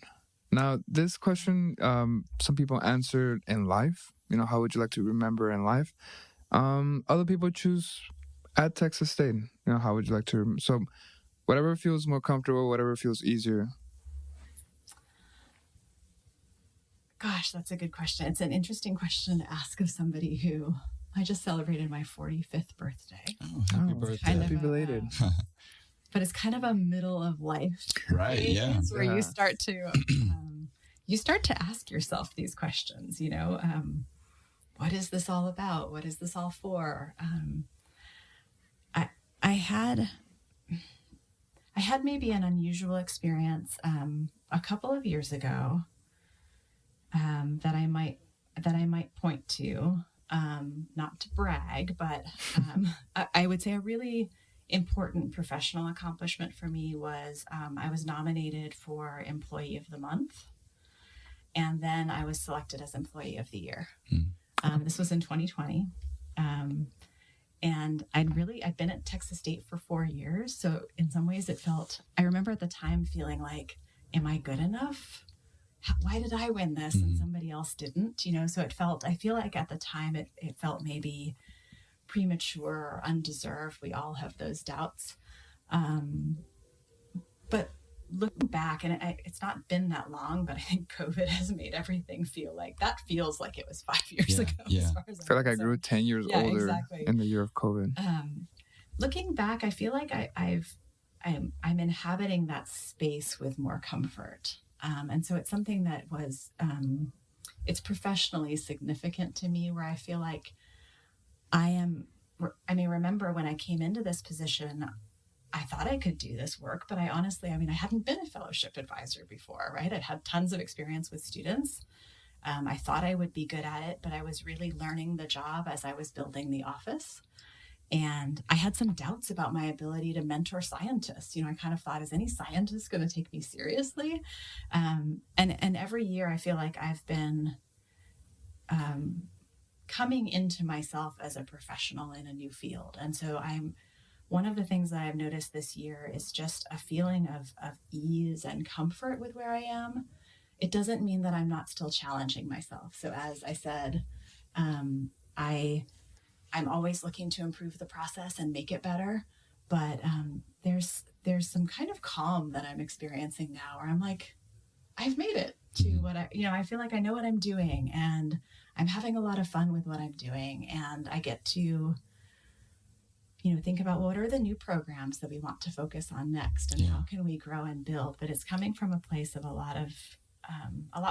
Now, this question, some people answer in life. You know, how would you like to remember in life? Other people choose at Texas State. You know, how would you like to? So, whatever feels more comfortable, whatever feels easier. Gosh, that's a good question. It's an interesting question to ask of somebody who I just celebrated my 45th birthday. Oh, happy birthday. Happy belated. But it's kind of a middle of life. Right, yeah. Where you start to ask yourself these questions, you know, what is this all about? What is this all for? I had maybe an unusual experience a couple of years ago that I might point to, not to brag, but I would say a really important professional accomplishment for me was I was nominated for Employee of the Month, and then I was selected as Employee of the Year. This was in 2020. And I'd been at Texas State for 4 years. So in some ways I remember at the time feeling like, am I good enough? Why did I win this and somebody else didn't? You know, so I feel like at the time it felt maybe premature or undeserved. We all have those doubts. But looking back, and it's not been that long, but I think COVID has made everything feel like that feels like it was 5 years ago. Yeah. As far as I feel like I grew 10 years older in the year of COVID. Looking back, I feel like I'm inhabiting that space with more comfort. And so it's something that was, it's professionally significant to me, where I feel like remember when I came into this position, I thought I could do this work, but I hadn't been a fellowship advisor before, right? I'd had tons of experience with students. I thought I would be good at it, but I was really learning the job as I was building the office. And I had some doubts about my ability to mentor scientists. You know, I kind of thought, is any scientist going to take me seriously? And every year I feel like I've been coming into myself as a professional in a new field. And so one of the things that I've noticed this year is just a feeling of ease and comfort with where I am. it doesn't mean that I'm not still challenging myself. So as I said, I'm always looking to improve the process and make it better. But there's some kind of calm that I'm experiencing now where I'm like, I've made it to what I feel like I know what I'm doing, and I'm having a lot of fun with what I'm doing. And I get to, think about what are the new programs that we want to focus on next, and how can we grow and build. But it's coming from a place of a lot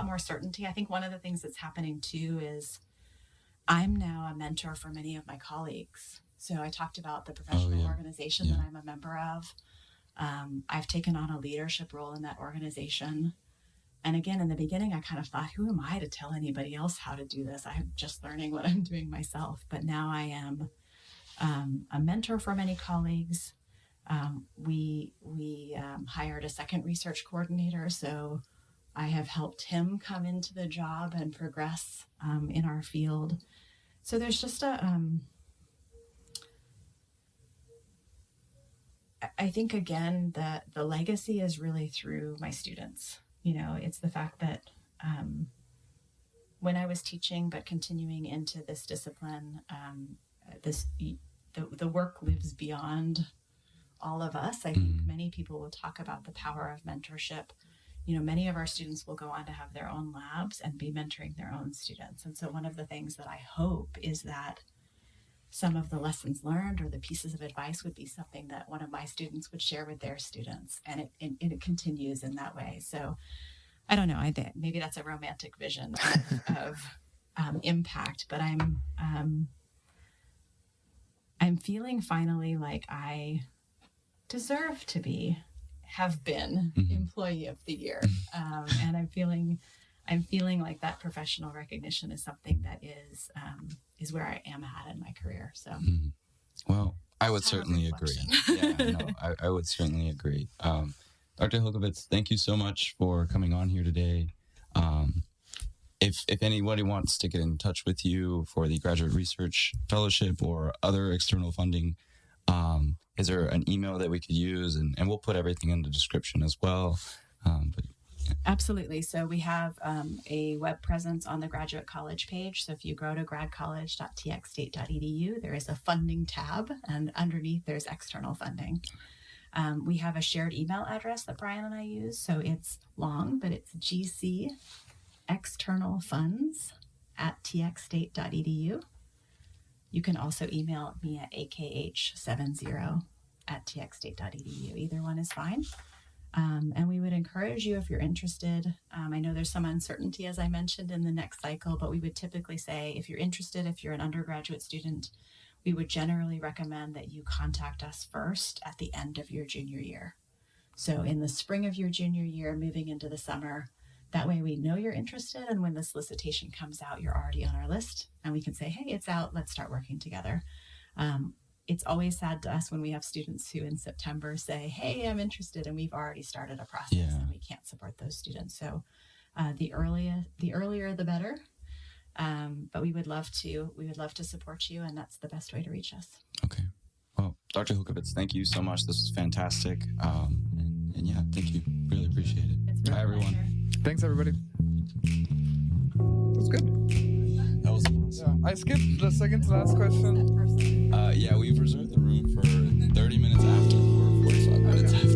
more certainty. I think one of the things that's happening too is I'm now a mentor for many of my colleagues. So I talked about the professional organization that I'm a member of. I've taken on a leadership role in that organization. And again, in the beginning, I kind of thought, who am I to tell anybody else how to do this? I'm just learning what I'm doing myself. But now I am a mentor for many colleagues. We hired a second research coordinator. So I have helped him come into the job and progress in our field. So there's just I think, again, that the legacy is really through my students. It's the fact that when I was teaching, but continuing into this discipline, the work lives beyond all of us. I think many people will talk about the power of mentorship. Many of our students will go on to have their own labs and be mentoring their own students. And so one of the things that I hope is that some of the lessons learned or the pieces of advice would be something that one of my students would share with their students, and it continues in that way. So I don't know, I think maybe that's a romantic vision of impact, but I'm feeling finally like I deserve to have been employee of the year. And I'm feeling like that professional recognition is something that is where I am at in my career. So, well, I would certainly agree. I would certainly agree. Dr. Hilkovitz, thank you so much for coming on here today. If anybody wants to get in touch with you for the Graduate Research Fellowship or other external funding, is there an email that we could use? And we'll put everything in the description as well. Absolutely. So we have a web presence on the Graduate College page. So if you go to gradcollege.txstate.edu, there is a funding tab, and underneath there's external funding. We have a shared email address that Brian and I use. So it's long, but it's gcexternalfunds@txstate.edu. You can also email me at akh70@txstate.edu. Either one is fine. And we would encourage you, if you're interested, I know there's some uncertainty, as I mentioned, in the next cycle, but we would typically say, if you're interested, if you're an undergraduate student, we would generally recommend that you contact us first at the end of your junior year. So in the spring of your junior year, moving into the summer, that way we know you're interested, and when the solicitation comes out, you're already on our list, and we can say, hey, it's out, let's start working together. It's always sad to us when we have students who in September say, hey, I'm interested, and we've already started a process and we can't support those students. So the earlier the better. But we would love to support you, and that's the best way to reach us. Okay. Well, Dr. Hilkovitz, thank you so much. This was fantastic. And yeah, thank you. Really appreciate it. Bye, everyone. Thanks, everybody. That's good. That was awesome. Yeah, I skipped the second to last question. Yeah, we've reserved the room for 30 minutes after or 45 minutes after.